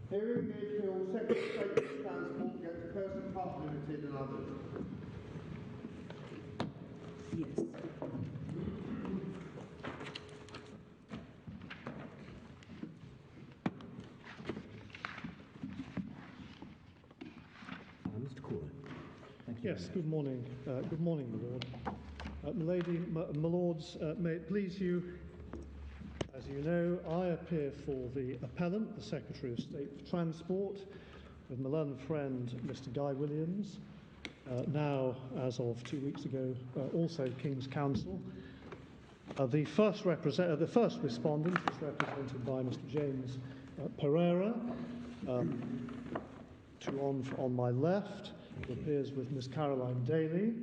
Hearing the appeal, Secretary of State for Transport against Curzon Park Limited and others. Yes. Mr. Corwin. Thank you. Yes, good morning. Good morning, my Lord. My Lords, may it please you, as you know, I appear for the appellant, the Secretary of State for Transport, with my learned friend, Mr. Guy Williams, now, as of 2 weeks ago, also King's Counsel. The first respondent is represented by Mr. James Pereira. On my left, who appears with Miss Caroline Daly.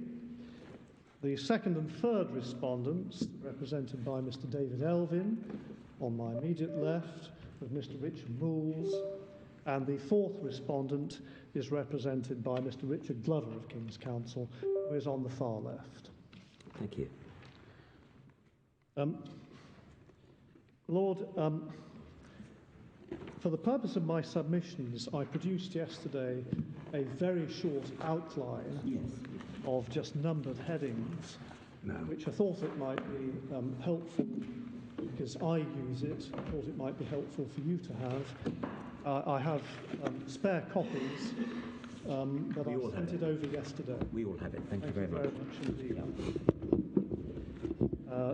The second and third respondents, represented by Mr. David Elvin, on my immediate left, with Mr. Richard Booles. And the fourth respondent is represented by Mr. Richard Glover of King's Counsel, who is on the far left. Thank you. Lord, for the purpose of my submissions, I produced yesterday a very short outline of just numbered headings, which I thought it might be helpful, because I use it. I thought it might be helpful for you to have. I have spare copies, but I sent it over yesterday. We all have it. Thank you very much. Indeed.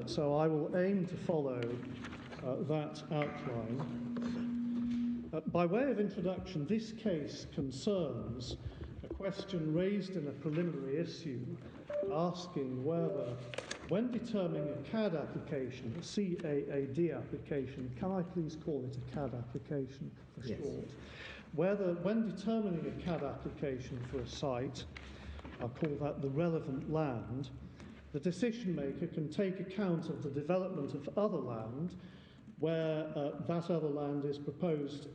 So I will aim to follow that outline. By way of introduction, this case concerns a question raised in a preliminary issue asking whether, when determining a CAD application, a CAAD application, can I please call it a CAD application for short? Whether, when determining a CAD application for a site, I'll call that the relevant land, the decision maker can take account of the development of other land where that other land is proposed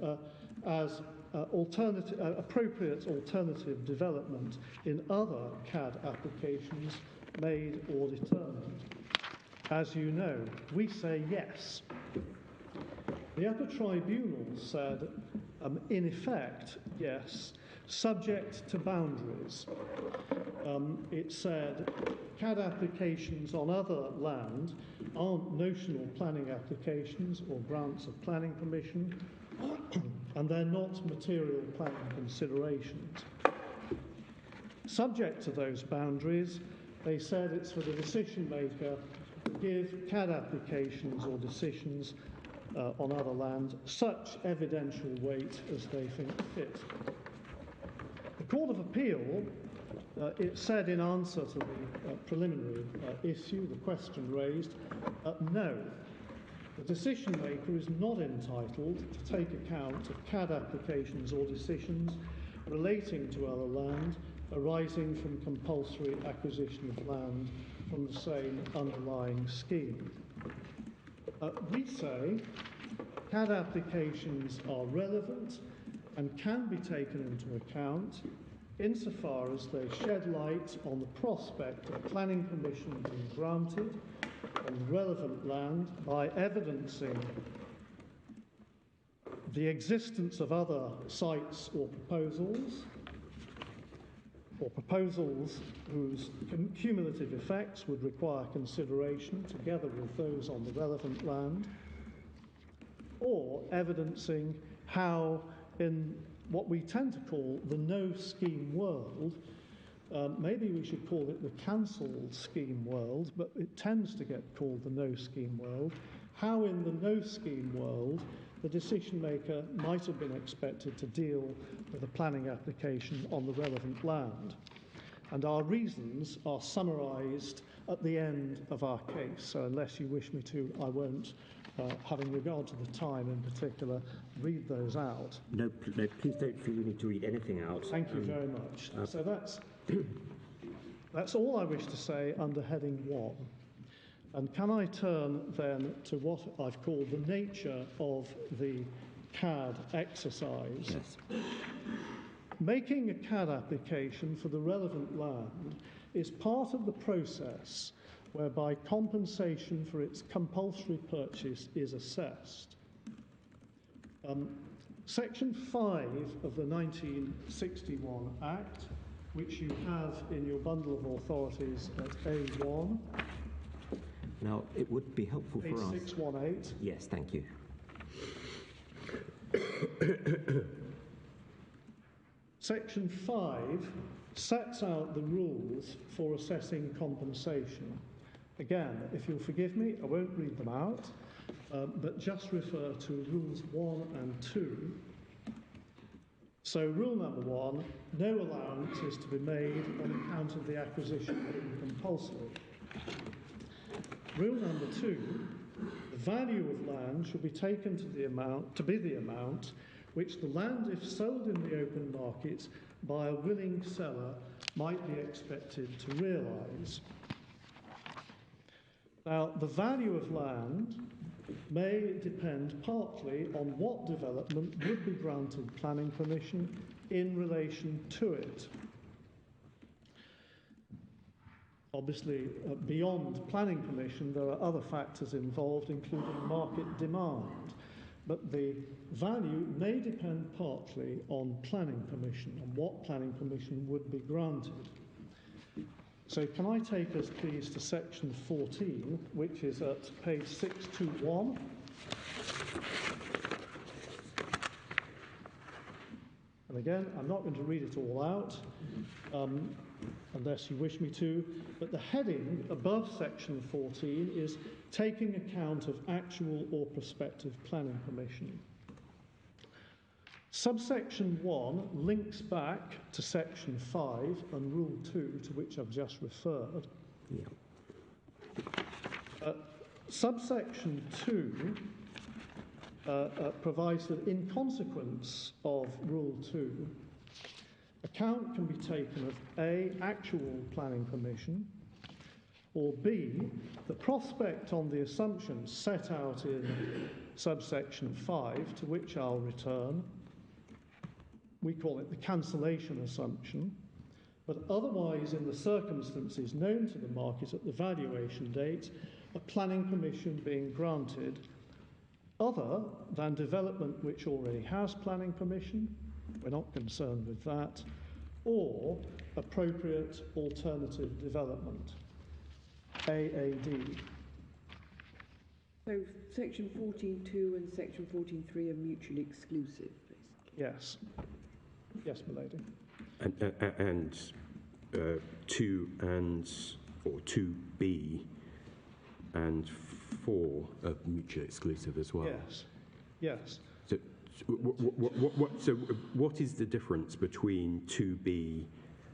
as appropriate alternative development in other CAD applications made or determined. As you know, we say yes. The upper tribunal said, in effect, yes, subject to boundaries. It said CAD applications on other land aren't notional planning applications or grants of planning permission, and they're not material planning considerations. Subject to those boundaries, they said it's for the decision maker to give CAD applications or decisions on other land such evidential weight as they think fit. The Court of Appeal, it said in answer to the preliminary issue, the question raised, no, the decision maker is not entitled to take account of CAD applications or decisions relating to other land arising from compulsory acquisition of land from the same underlying scheme. We say CAD applications are relevant and can be taken into account insofar as they shed light on the prospect of planning permission being granted on relevant land by evidencing the existence of other sites or proposals whose cumulative effects would require consideration together with those on the relevant land, or evidencing how in what we tend to call the no-scheme world, maybe we should call it the cancelled scheme world, but it tends to get called the no-scheme world, how in the no-scheme world the decision maker might have been expected to deal with a planning application on the relevant land. And our reasons are summarised at the end of our case, so unless you wish me to, I won't, having regard to the time in particular, read those out. No, please don't feel you need to read anything out. Thank you very much. So that's all I wish to say under heading 1. And can I turn then to what I've called the nature of the CAD exercise? Yes. Making a CAD application for the relevant land is part of the process whereby compensation for its compulsory purchase is assessed. Section 5 of the 1961 Act, which you have in your bundle of authorities at A1, Now, it would be helpful for page us. 618. Yes, thank you. Section 5 sets out the rules for assessing compensation. Again, if you'll forgive me, I won't read them out, but just refer to rules 1 and 2. So rule number 1, no allowance is to be made on account of the acquisition being compulsory. Rule number 2, the value of land should be taken to be the amount which the land, if sold in the open market by a willing seller, might be expected to realise. Now, the value of land may depend partly on what development would be granted planning permission in relation to it. Obviously, beyond planning permission, there are other factors involved, including market demand. But the value may depend partly on planning permission, on what planning permission would be granted. So can I take us, please, to section 14, which is at page 621. And again, I'm not going to read it all out, unless you wish me to, but the heading above section 14 is taking account of actual or prospective planning permission. Subsection 1 links back to section 5 and rule 2, to which I've just referred. Yeah. Subsection 2 provides that in consequence of rule 2, account can be taken of A, actual planning permission, or B, the prospect on the assumptions set out in subsection 5, to which I'll return. We call it the cancellation assumption, but otherwise in the circumstances known to the market at the valuation date, a planning permission being granted other than development which already has planning permission, we're not concerned with that, or appropriate alternative development, AAD. So section 14.2 and section 14.3 are mutually exclusive, basically? Yes. Yes, my lady. And 2 and, or 2B and 4 are mutually exclusive as well? Yes. Yes. So, what is the difference between 2B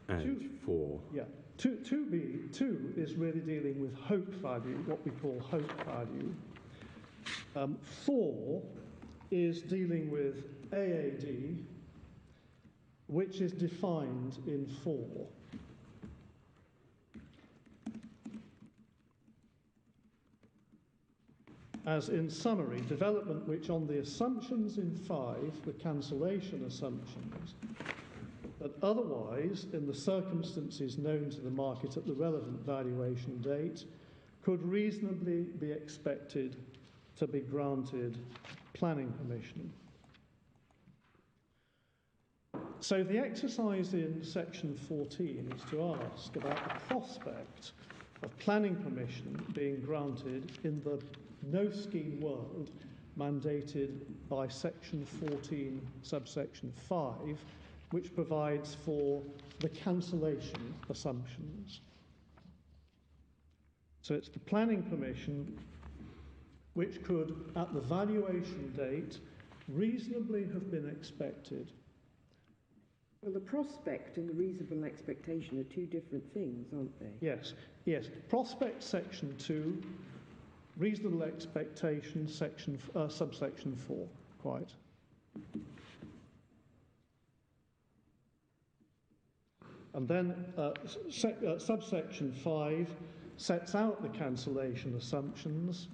and 4? Yeah. 2B, 2 is really dealing with hope value, what we call hope value. 4 is dealing with AAD, which is defined in 4. As in summary, development which on the assumptions in 5, the cancellation assumptions, but otherwise, in the circumstances known to the market at the relevant valuation date, could reasonably be expected to be granted planning permission. So the exercise in section 14 is to ask about the prospect of planning permission being granted in the no-scheme world mandated by section 14, subsection 5, which provides for the cancellation assumptions. So it's the planning permission which could, at the valuation date, reasonably have been expected. Well, the prospect and the reasonable expectation are two different things, aren't they? Yes, yes. Prospect, section 2, reasonable expectation, subsection 4, quite. And then subsection 5 sets out the cancellation assumptions.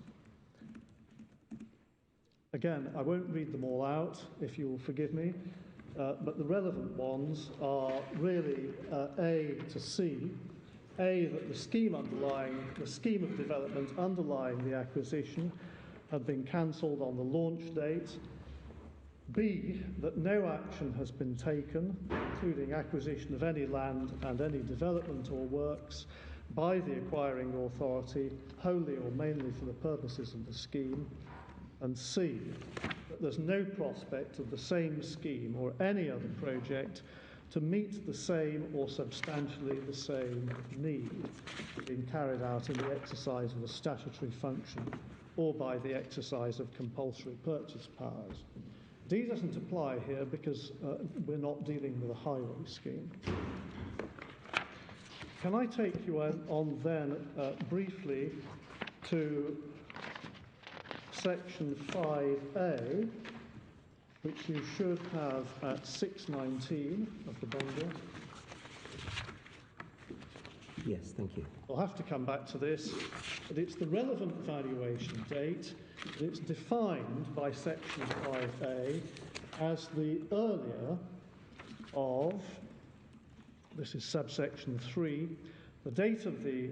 Again, I won't read them all out, if you will forgive me, but the relevant ones are really A to C. A, that the scheme of development underlying the acquisition had been cancelled on the launch date. B, that no action has been taken, including acquisition of any land and any development or works, by the acquiring authority, wholly or mainly for the purposes of the scheme. And C, that there's no prospect of the same scheme or any other project to meet the same or substantially the same need being carried out in the exercise of a statutory function or by the exercise of compulsory purchase powers. D doesn't apply here because we're not dealing with a highway scheme. Can I take you on then briefly to section 5A, which you should have at 619 of the bundle. Yes, thank you. I'll have to come back to this, but it's the relevant valuation date. It's defined by section 5A as the earlier of, this is subsection 3, the date of the,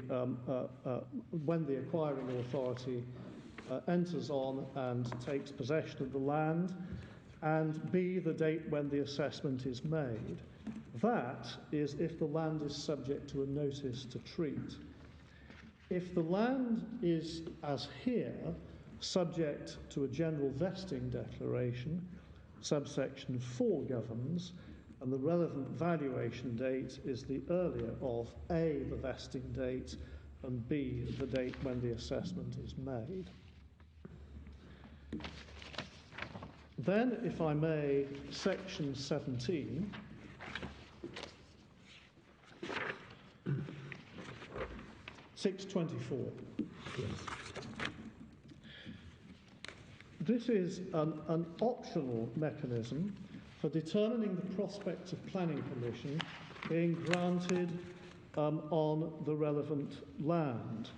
when the acquiring authority enters on and takes possession of the land, and B, the date when the assessment is made. That is if the land is subject to a notice to treat. If the land is, as here, subject to a general vesting declaration, subsection 4 governs, and the relevant valuation date is the earlier of A, the vesting date, and B, the date when the assessment is made. Then, if I may, section 17. Yes. This is an optional mechanism for determining the prospects of planning permission being granted on the relevant land.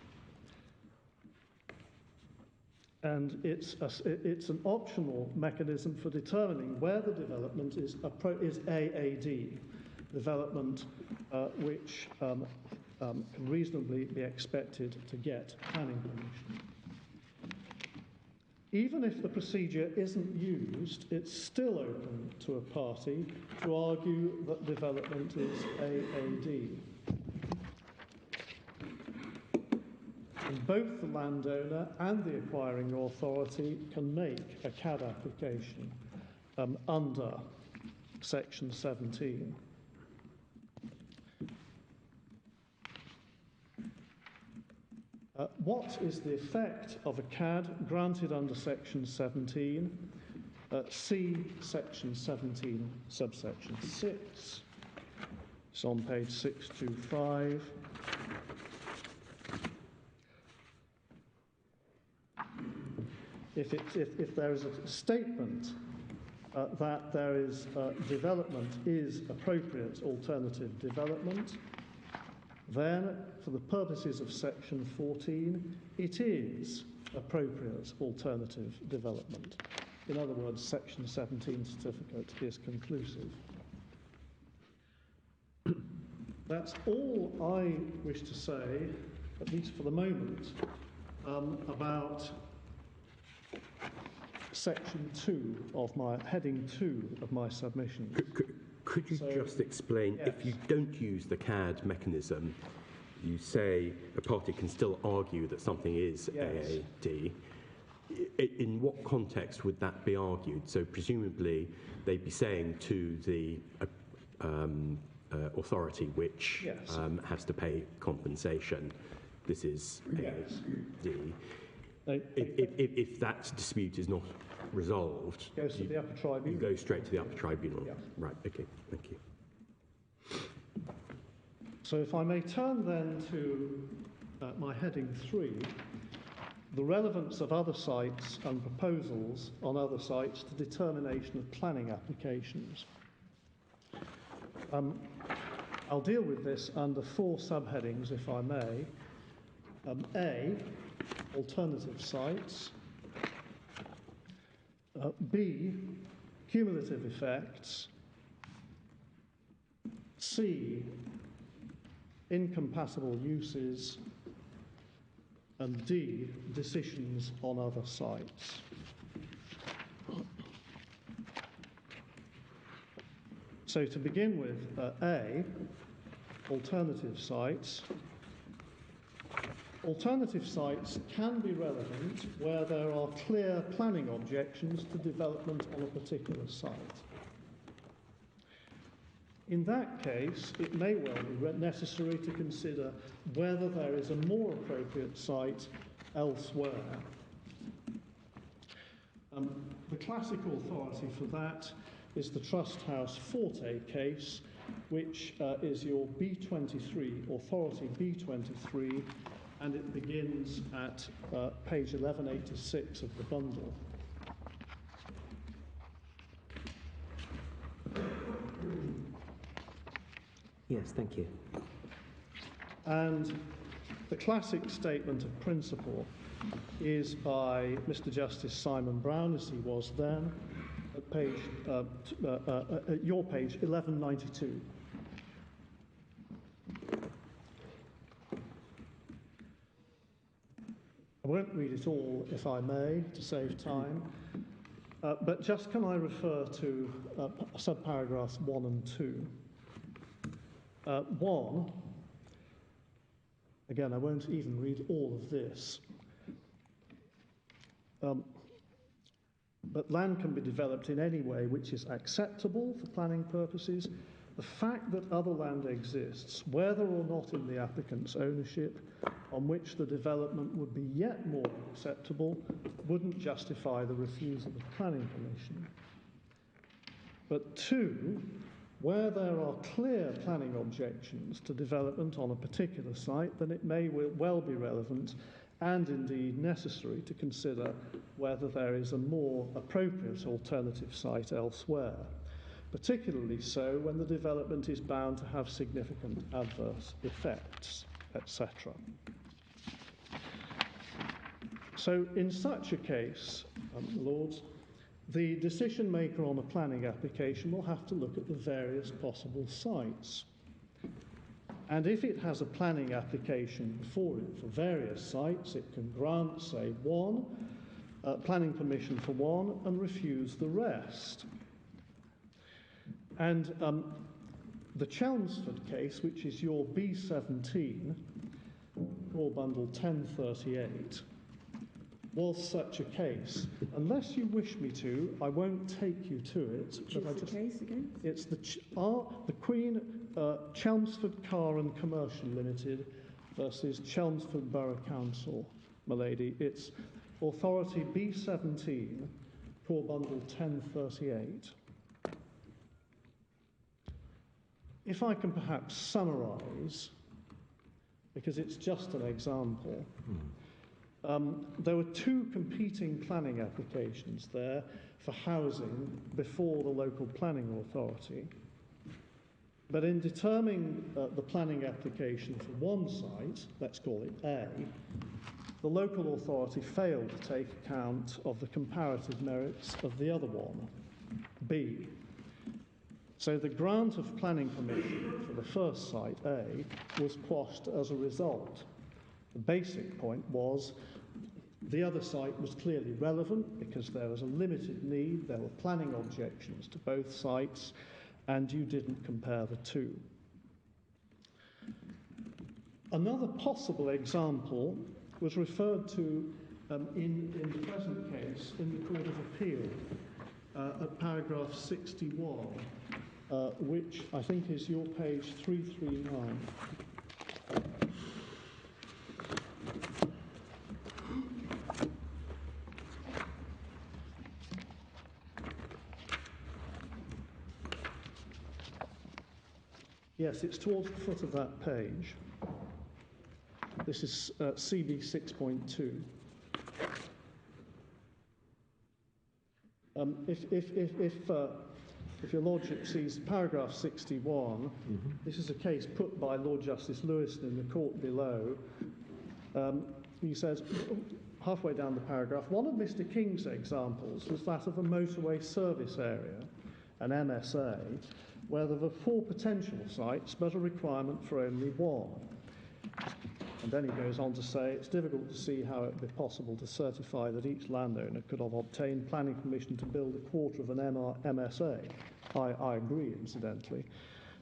And it's an optional mechanism for determining where the development is AAD, development which can reasonably be expected to get planning permission. Even if the procedure isn't used, it's still open to a party to argue that development is AAD. And both the landowner and the acquiring authority can make a CAD application under section 17. What is the effect of a CAD granted under section 17? See section 17, subsection 6. It's on page 625. If there is a statement that there is development is appropriate alternative development, then for the purposes of section 14, it is appropriate alternative development. In other words, section 17 certificate is conclusive. That's all I wish to say, at least for the moment, about section 2 of my, heading 2 of my submission. Could you just explain, yes. if you don't use the CAD mechanism, you say a party can still argue that something is yes. AAD. In what context would that be argued? So presumably they'd be saying to the authority which yes. has to pay compensation, this is Yes. AAD. If that dispute is not resolved, Goes to the upper tribunal. You go straight to the upper tribunal. Yeah. Right, okay, thank you. So if I may turn then to my heading 3, the relevance of other sites and proposals on other sites to determination of planning applications. I'll deal with this under 4 subheadings, if I may. A, alternative sites. B, cumulative effects. C, incompatible uses. And D, decisions on other sites. So to begin with, A, alternative sites. Alternative sites can be relevant where there are clear planning objections to development on a particular site. In that case, it may well be necessary to consider whether there is a more appropriate site elsewhere. The classical authority for that is the Trust House Forte case, which is your B23, authority B23, and it begins at page 1186 of the bundle. Yes, thank you. And the classic statement of principle is by Mr. Justice Simon Brown, as he was then, at page, at your page 1192. I won't read it all, if I may, to save time, but just can I refer to subparagraphs 1 and 2. 1, again, I won't even read all of this, but land can be developed in any way which is acceptable for planning purposes. The fact that other land exists, whether or not in the applicant's ownership, on which the development would be yet more acceptable, wouldn't justify the refusal of planning permission. But 2, where there are clear planning objections to development on a particular site, then it may well be relevant and indeed necessary to consider whether there is a more appropriate alternative site elsewhere, particularly so when the development is bound to have significant adverse effects, etc. So in such a case, Lords, the decision maker on a planning application will have to look at the various possible sites. And if it has a planning application before it for various sites, it can grant, say, one, planning permission for one and refuse the rest. And the Chelmsford case, which is your B17, or bundle 1038, was such a case. Unless you wish me to, I won't take you to it. Which is the case again? It's the Queen Chelmsford Car and Commercial Limited versus Chelmsford Borough Council, my lady. It's authority B17, core bundle 1038. If I can perhaps summarise, because it's just an example. There were 2 competing planning applications there for housing before the local planning authority. But in determining the planning application for one site, let's call it A, the local authority failed to take account of the comparative merits of the other one, B. So the grant of planning permission for the first site, A, was quashed as a result. The basic point was the other site was clearly relevant because there was a limited need, there were planning objections to both sites, and you didn't compare the 2. Another possible example was referred to in the present case in the Court of Appeal at paragraph 61, which I think is your page 339. Yes, it's towards the foot of that page. This is CB 6.2. If your Lordship sees paragraph 61, this is a case put by Lord Justice Lewison in the court below. He says, halfway down the paragraph, one of Mr. King's examples was that of a motorway service area, an MSA, where there were 4 potential sites but a requirement for only 1. And then he goes on to say, it's difficult to see how it would be possible to certify that each landowner could have obtained planning permission to build a quarter of an MSA. I agree, incidentally.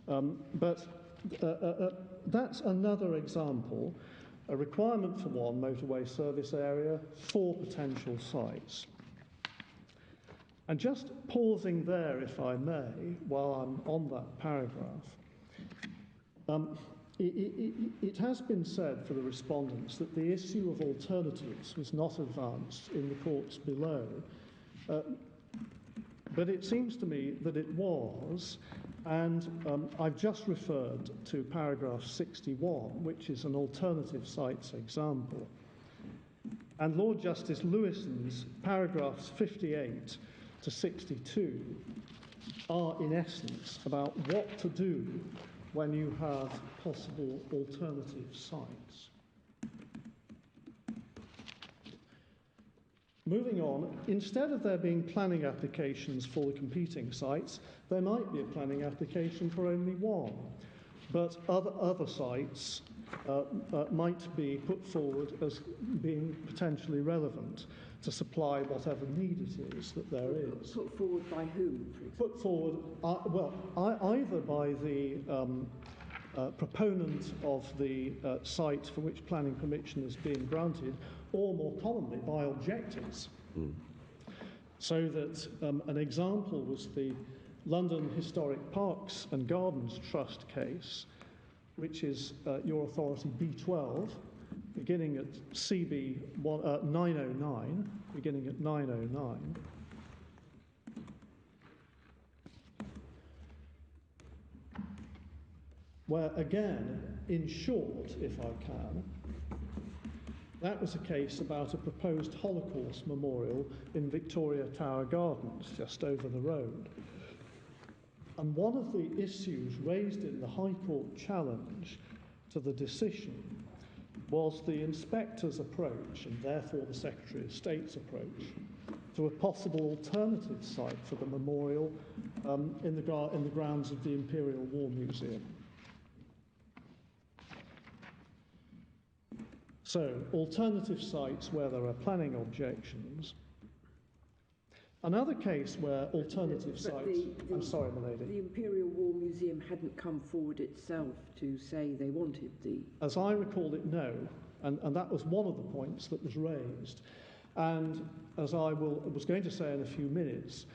But that's another example, a requirement for one motorway service area, 4 potential sites. And just pausing there, if I may, while I'm on that paragraph, it has been said for the respondents that the issue of alternatives was not advanced in the courts below, but it seems to me that it was, and I've just referred to paragraph 61, which is an alternative sites example. And Lord Justice Lewison's paragraphs 58 to 62 are, in essence, about what to do when you have possible alternative sites. Moving on, instead of there being planning applications for the competing sites, there might be a planning application for only one, but other sites might be put forward as being potentially relevant to supply whatever need it is that there is. Put forward by whom, for example? Put forward, either by the proponent of the site for which planning permission is being granted, or more commonly by objectors. So that an example was the London Historic Parks and Gardens Trust case, which is your authority B12, beginning at CB 909, beginning at 909. Where, again, in short, if I can, that was a case about a proposed Holocaust memorial in Victoria Tower Gardens, just over the road. And one of the issues raised in the High Court challenge to the decision was the inspector's approach, and therefore the Secretary of State's approach, to a possible alternative site for the memorial in the grounds of the Imperial War Museum. So, alternative sites where there are planning objections. Another case where alternative sites... I'm sorry, my lady. The Imperial War Museum hadn't come forward itself to say they wanted the... As I recall it, no. And that was one of the points that was raised. And as I was going to say in a few minutes,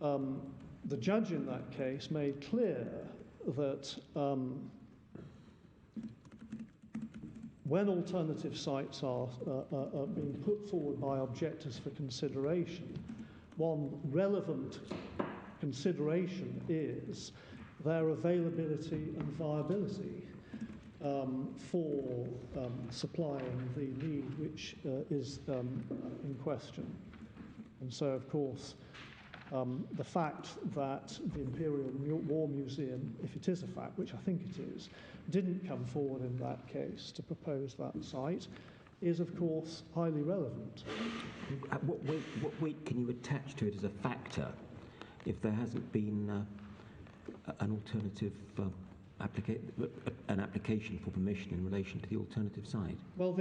the judge in that case made clear that when alternative sites are being put forward by objectors for consideration, one relevant consideration is their availability and viability for supplying the need which is in question. And so, of course, the fact that the Imperial War Museum, if it is a fact, which I think it is, didn't come forward in that case to propose that site is, of course, highly relevant. What weight can you attach to it as a factor if there hasn't been an alternative an application for permission in relation to the alternative site? Well,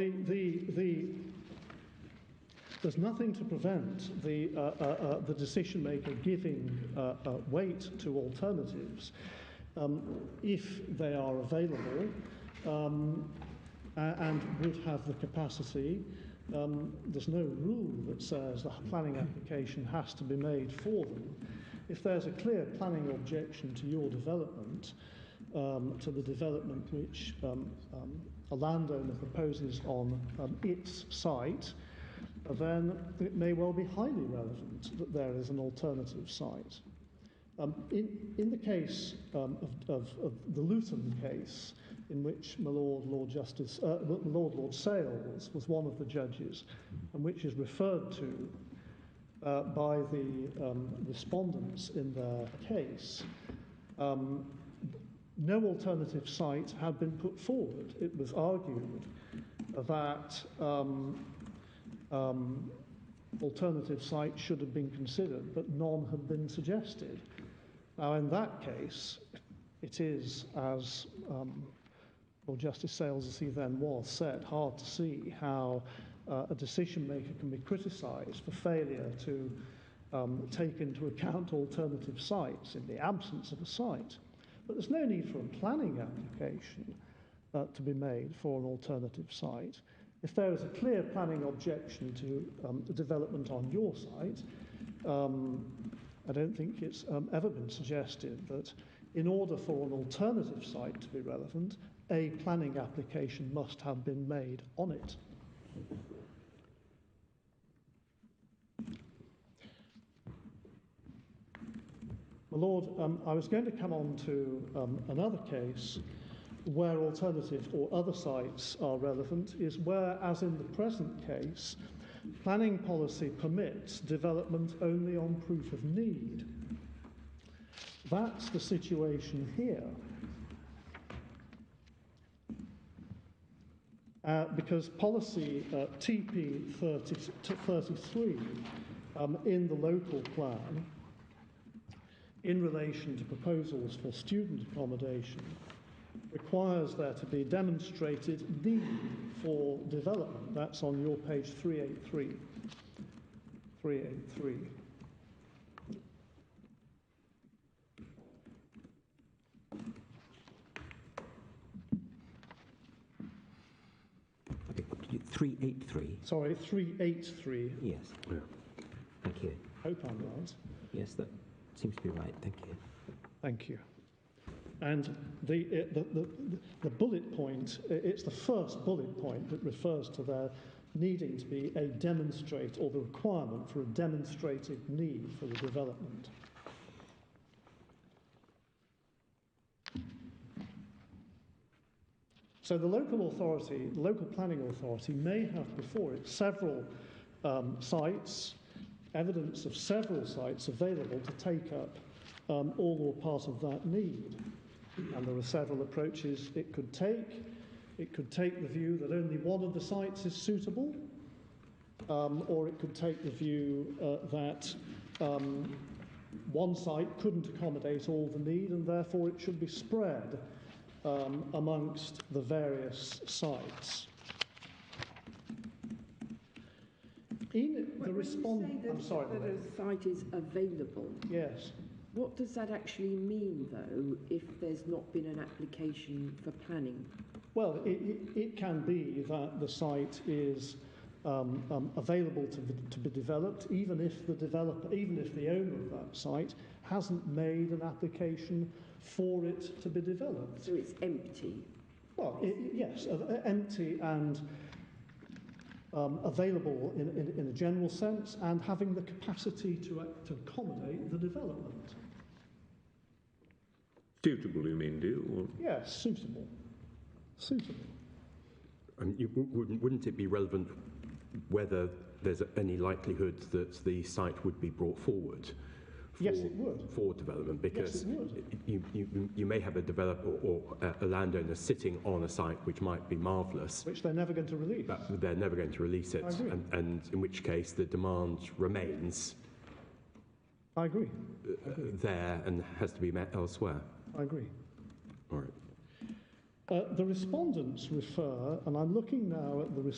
there's nothing to prevent the decision maker giving weight to alternatives if they are available and would have the capacity. There's no rule that says the planning application has to be made for them. If there's a clear planning objection to your development, to the development which a landowner proposes on its site, then it may well be highly relevant that there is an alternative site. In the case of the Luton case, in which my Lord Sales was one of the judges, and which is referred to by the respondents in their case, no alternative site had been put forward. It was argued that alternative sites should have been considered, but none had been suggested. Now, in that case, it is, as or Justice Sales, as he then was, said, hard to see how a decision maker can be criticised for failure to take into account alternative sites in the absence of a site. But there's no need for a planning application to be made for an alternative site. If there is a clear planning objection to the development on your site, I don't think it's ever been suggested that in order for an alternative site to be relevant, a planning application must have been made on it. My Lord, I was going to come on to another case where alternative or other sites are relevant, is where, as in the present case, planning policy permits development only on proof of need. That's the situation here. Because policy TP 33 in the local plan, in relation to proposals for student accommodation, requires there to be demonstrated need for development. That's on your page 383. 383. Okay, 383. Sorry, 383. Yes. Yeah. Thank you. Hope I'm right. Yes, that seems to be right. Thank you. Thank you. And the bullet point, it's the first bullet point that refers to there needing to be a demonstrate, or the requirement for a demonstrated need for the development. So the local authority, the local planning authority, may have before it several sites, evidence of several sites available to take up all or part of that need. And there are several approaches it could take. It could take the view that only one of the sites is suitable, or it could take the view that one site couldn't accommodate all the need and therefore it should be spread amongst the various sites. In the respondent, I'm sorry, that a site is available. yes. What does that actually mean, though, if there's not been an application for planning? Well, it can be that the site is available to be developed, even if the developer, even if the owner of that site hasn't made an application for it to be developed. So it's empty? Well, yes, empty and available in a general sense, and having the capacity to accommodate the development. Suitable, you mean, do you? Or? Yes, suitable. Suitable. And wouldn't it be relevant whether there's any likelihood that the site would be brought forward? Yes, it would. For development, because yes, it would. you may have a developer or a landowner sitting on a site which might be marvellous, which they're never going to release. but they're never going to release it, I agree. and in which case the demand remains I agree. There and has to be met elsewhere. I agree. All right. The respondents refer, and I'm looking now at the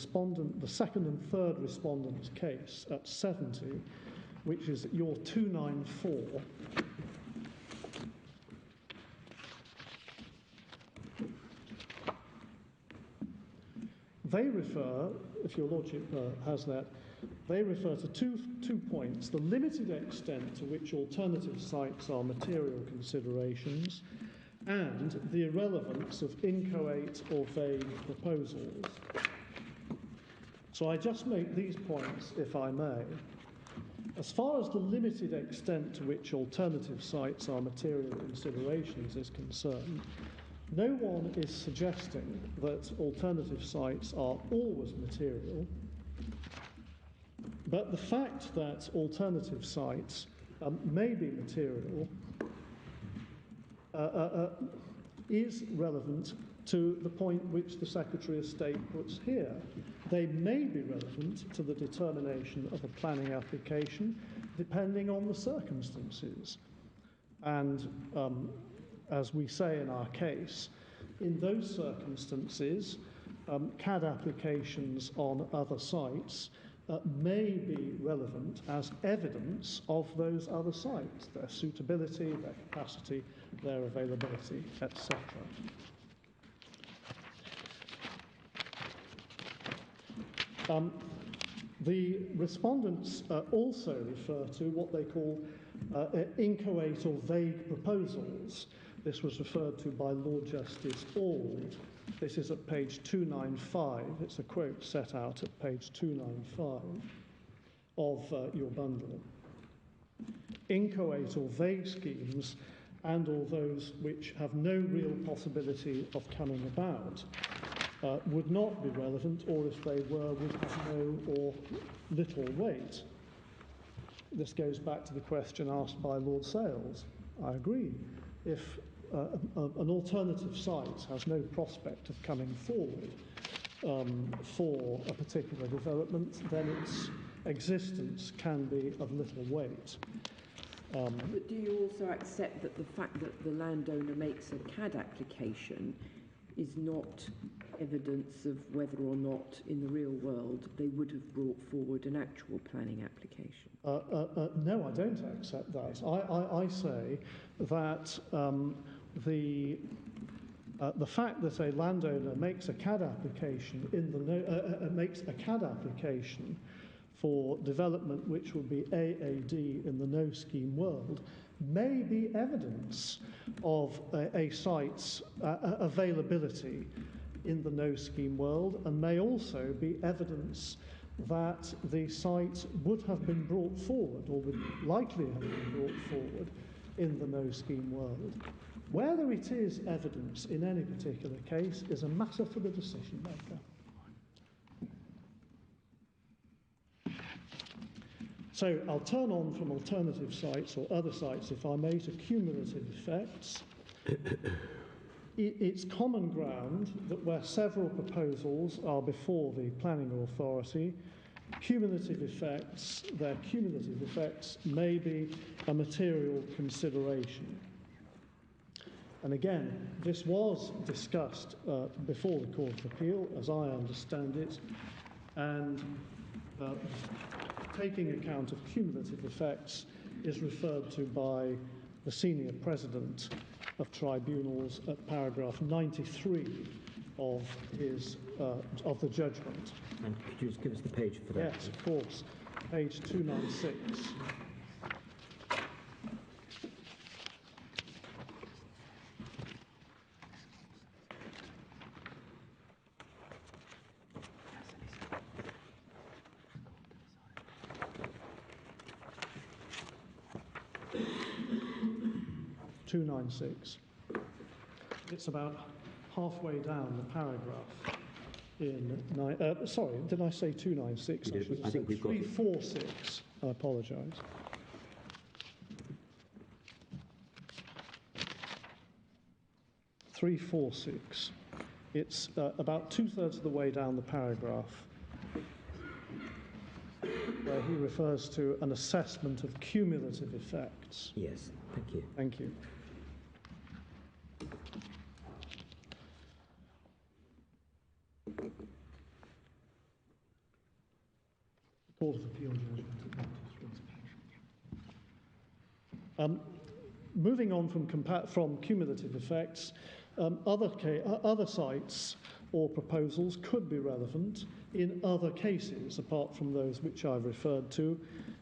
second and third respondent's case at 70, which is your 294. They refer, if your lordship has that, they refer to two points: the limited extent to which alternative sites are material considerations, and the irrelevance of inchoate or vague proposals. So I just make these points, if I may. As far as the limited extent to which alternative sites are material considerations is concerned, no one is suggesting that alternative sites are always material, but the fact that alternative sites may be material is relevant to the point which the Secretary of State puts here. They may be relevant to the determination of a planning application depending on the circumstances. And as we say in our case, In those circumstances, CAD applications on other sites may be relevant as evidence of those other sites, their suitability, their capacity, their availability, etc. The respondents also refer to what they call inchoate or vague proposals. This was referred to by Lord Justice Auld. This is at page 295. It's a quote set out at page 295 of your bundle. Inchoate or vague schemes and or those which have no real possibility of coming about would not be relevant, or if they were, would have no or little weight. This goes back to the question asked by Lord Sales. I agree. If an alternative site has no prospect of coming forward for a particular development, then its existence can be of little weight. But do you also accept that the fact that the landowner makes a CAD application is not evidence of whether or not in the real world they would have brought forward an actual planning application? No, I don't accept that. I say that the fact that a landowner makes a CAD application makes a CAD application for development which would be AAD in the no scheme world may be evidence of a site's availability in the no scheme world, and may also be evidence that the site would have been brought forward, or would likely have been brought forward in the no scheme world. Whether it is evidence in any particular case is a matter for the decision maker. So I'll turn on from alternative sites or other sites, if I may, to cumulative effects. It's common ground that where several proposals are before the planning authority, their cumulative effects may be a material consideration. And again, this was discussed before the Court of Appeal, as I understand it, and taking account of cumulative effects is referred to by the senior president of tribunals at paragraph 93 of the judgment. And could you just give us the page for that? Yes, of course. Page 296. It's about halfway down the paragraph in sorry, did I say 296? I think we've got 346. I apologise. .346. It's about two-thirds of the way down the paragraph, where he refers to an assessment of cumulative effects. Yes, thank you. Thank you. Court of Appeal judgment. Moving on from cumulative effects, other sites or proposals could be relevant in other cases apart from those which I've referred to,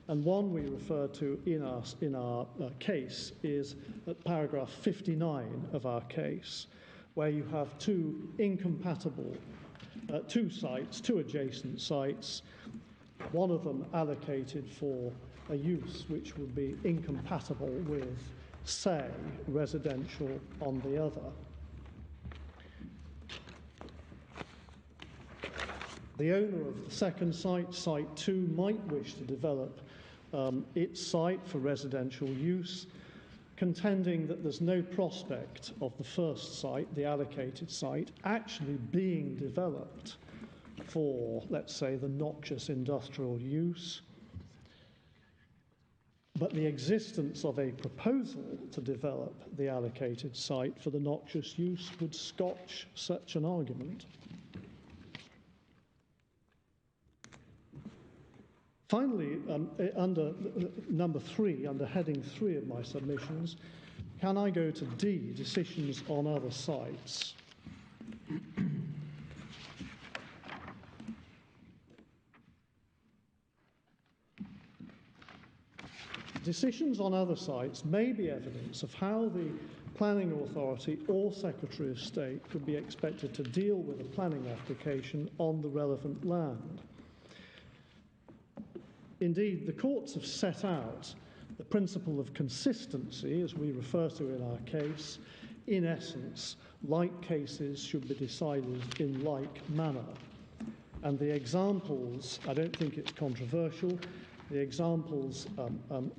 and one we refer to in our case is at paragraph 59 of our case, where you have two adjacent sites, one of them allocated for a use which would be incompatible with, say, residential on the other. The owner of the second site, Site 2, might wish to develop its site for residential use, contending that there's no prospect of the first site, the allocated site, actually being developed for, let's say, the noxious industrial use. but the existence of a proposal to develop the allocated site for the noxious use would scotch such an argument. Finally, under number 3, under heading 3 of my submissions, can I go to D, decisions on other sites? Decisions on other sites may be evidence of how the planning authority or Secretary of State could be expected to deal with a planning application on the relevant land. Indeed, the courts have set out the principle of consistency, as we refer to in our case. In essence, like cases should be decided in like manner. And the examples, I don't think it's controversial, the examples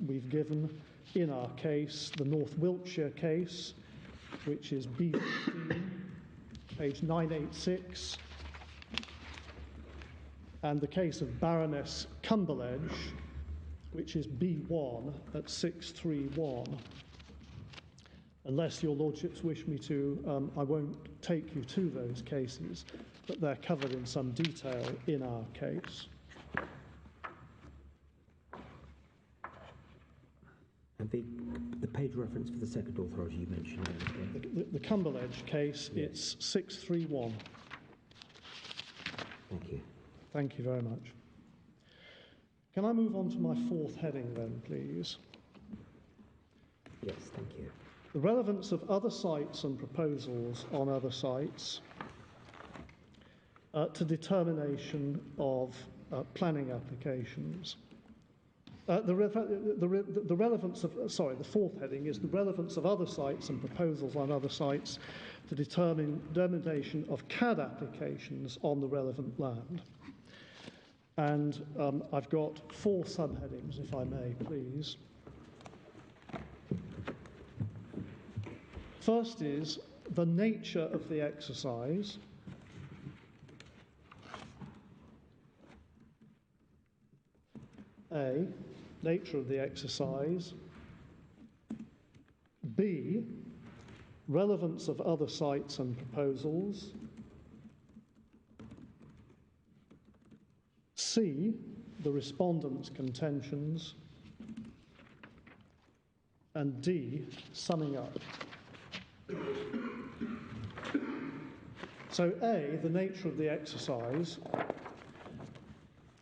we've given in our case, the North Wiltshire case, which is B15, page 986, and the case of Baroness Cumberledge, which is B1 at 631. Unless your lordships wish me to, I won't take you to those cases, but they're covered in some detail in our case. And the page reference for the second authority you mentioned earlier. The Cumberledge case, yes. It's 631. Thank you. Thank you very much. Can I move on to my fourth heading then, please? Yes, thank you. The relevance of other sites and proposals on other sites to determination of planning applications. The fourth heading is the relevance of other sites and proposals on other sites to determination of CAD applications on the relevant land. And I've got 4 subheadings, if I may, please. First is the nature of the exercise. A, nature of the exercise. B, relevance of other sites and proposals. C, the respondents' contentions. And D, summing up. So A, the nature of the exercise.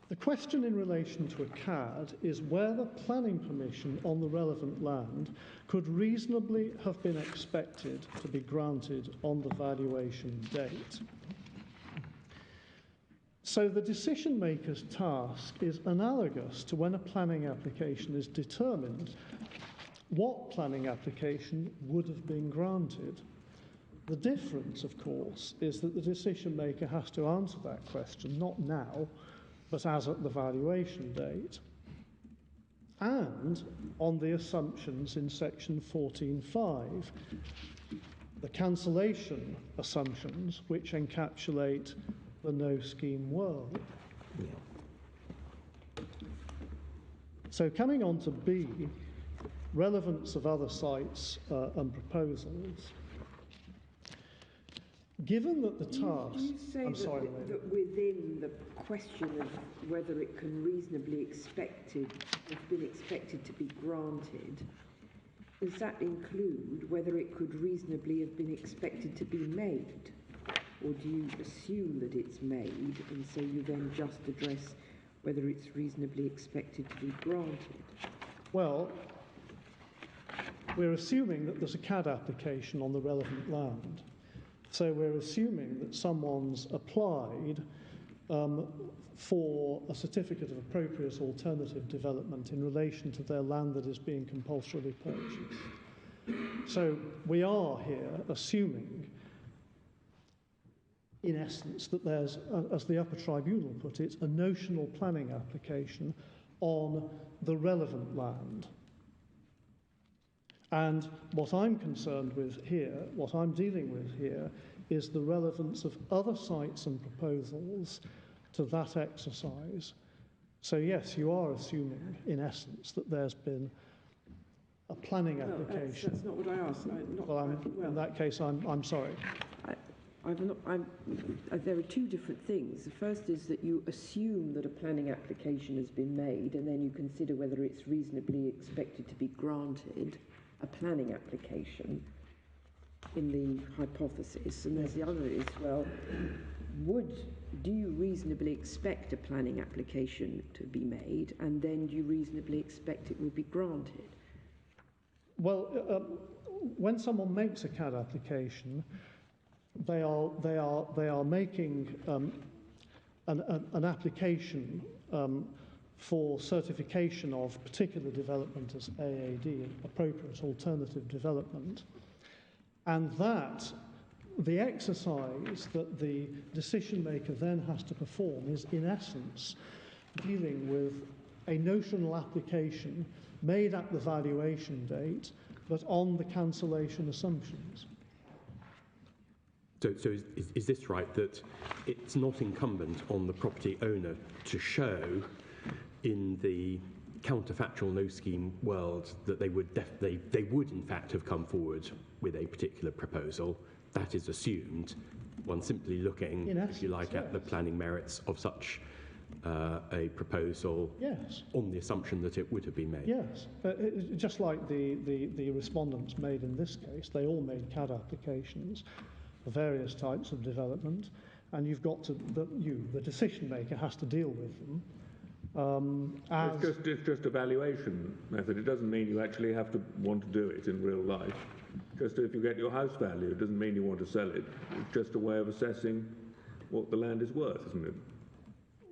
The question in relation to a CAD is whether planning permission on the relevant land could reasonably have been expected to be granted on the valuation date. So the decision maker's task is analogous to when a planning application is determined. What planning application would have been granted? The difference, of course, is that the decision maker has to answer that question, not now, but as at the valuation date, and on the assumptions in section 14.5, the cancellation assumptions which encapsulate the no-scheme world. Yeah. So coming on to B, relevance of other sites and proposals. Given that the task... Do you say that within the question of whether it can reasonably have been expected to be granted, does that include whether it could reasonably have been expected to be made? Or do you assume that it's made, and so you then just address whether it's reasonably expected to be granted? Well, we're assuming that there's a CAD application on the relevant land. So we're assuming that someone's applied for a certificate of appropriate alternative development in relation to their land that is being compulsorily purchased. So we are here assuming, in essence, that there's, as the upper tribunal put it, a notional planning application on the relevant land. And what I'm concerned with here, what I'm dealing with here, is the relevance of other sites and proposals to that exercise. So yes, you are assuming, in essence, that there's been a planning application. That's not what I asked. In that case, I'm sorry. There are two different things. The first is that you assume that a planning application has been made, and then you consider whether it's reasonably expected to be granted, a planning application, in the hypothesis. And there's the other is, well, do you reasonably expect a planning application to be made, and then do you reasonably expect it will be granted? Well, when someone makes a CAD application, they are making an application for certification of particular development as AAD, appropriate alternative development, and that the exercise that the decision maker then has to perform is, in essence, dealing with a notional application made at the valuation date, but on the cancellation assumptions. So is this right, that it's not incumbent on the property owner to show in the counterfactual no-scheme world that they would in fact have come forward with a particular proposal? That is assumed. One simply looking, if you like, at the planning merits of such a proposal, yes, on the assumption that it would have been made. Yes, just like the respondents made in this case, they all made CAD applications for various types of development, and you've got to, the decision maker has to deal with them. It's just a valuation method. It doesn't mean you actually have to want to do it in real life. Just if you get your house value, it doesn't mean you want to sell it. It's just a way of assessing what the land is worth, isn't it?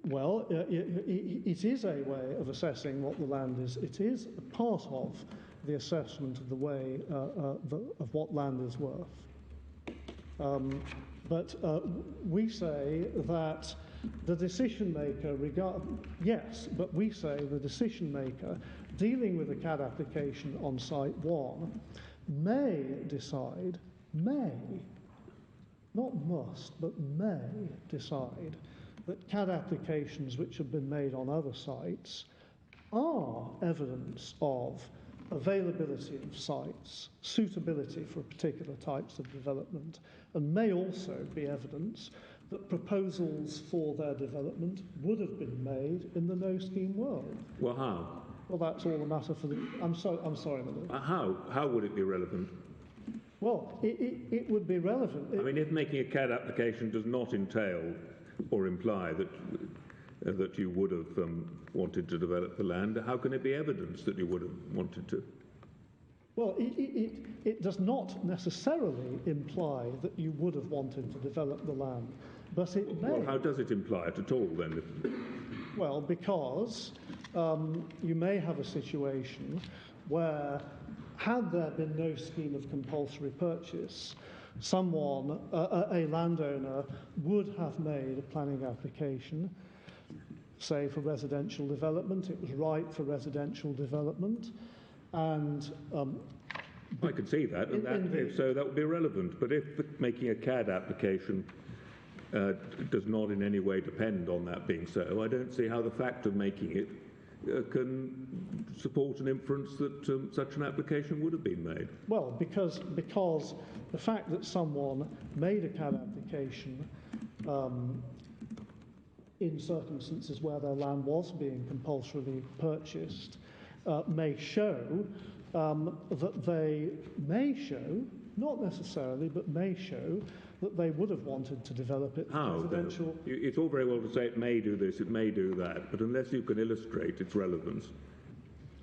Well, it is a way of assessing what the land is. It is a part of the assessment of the way of what land is worth. But we say that the decision maker we say the decision maker dealing with a CAD application on site 1 may decide, not must, but may decide that CAD applications which have been made on other sites are evidence of availability of sites, suitability for particular types of development, and may also be evidence that proposals for their development would have been made in the no-scheme world. Well, how? Well, that's all a matter for the... I'm sorry, my lord. How would it be relevant? Well, it would be relevant. I mean, if making a CAD application does not entail or imply that you would have wanted to develop the land, how can it be evidence that you would have wanted to? Well, it does not necessarily imply that you would have wanted to develop the land, but it may. Well, how does it imply it at all, then? Well, because you may have a situation where, had there been no scheme of compulsory purchase, someone, a landowner, would have made a planning application, say for residential development. It was right for residential development, and I could see that, and if so, that would be relevant. But if making a CAD application does not in any way depend on that being so, I don't see how the fact of making it can support an inference that such an application would have been made. Well, because the fact that someone made a CAD application in circumstances where their land was being compulsorily purchased may show that they may show, not necessarily, but may show that they would have wanted to develop it How? residential. It's all very well to say it may do this, it may do that, but unless you can illustrate its relevance,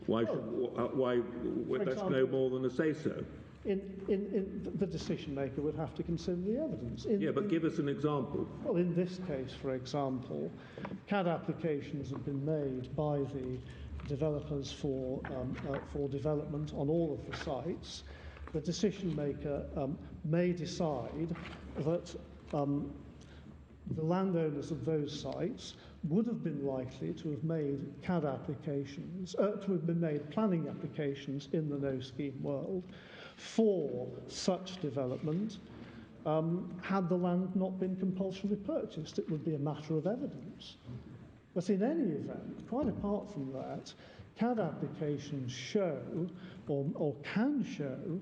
why that's no more than a say-so. The decision maker would have to consider the evidence. But give us an example. Well, in this case, for example, CAD applications have been made by the developers for development on all of the sites. The decision maker may decide that the landowners of those sites would have been likely to have made CAD applications, to have been made planning applications in the no-scheme world for such development. Had the land not been compulsorily purchased, it would be a matter of evidence. But in any event, quite apart from that, CAD applications show, or can show,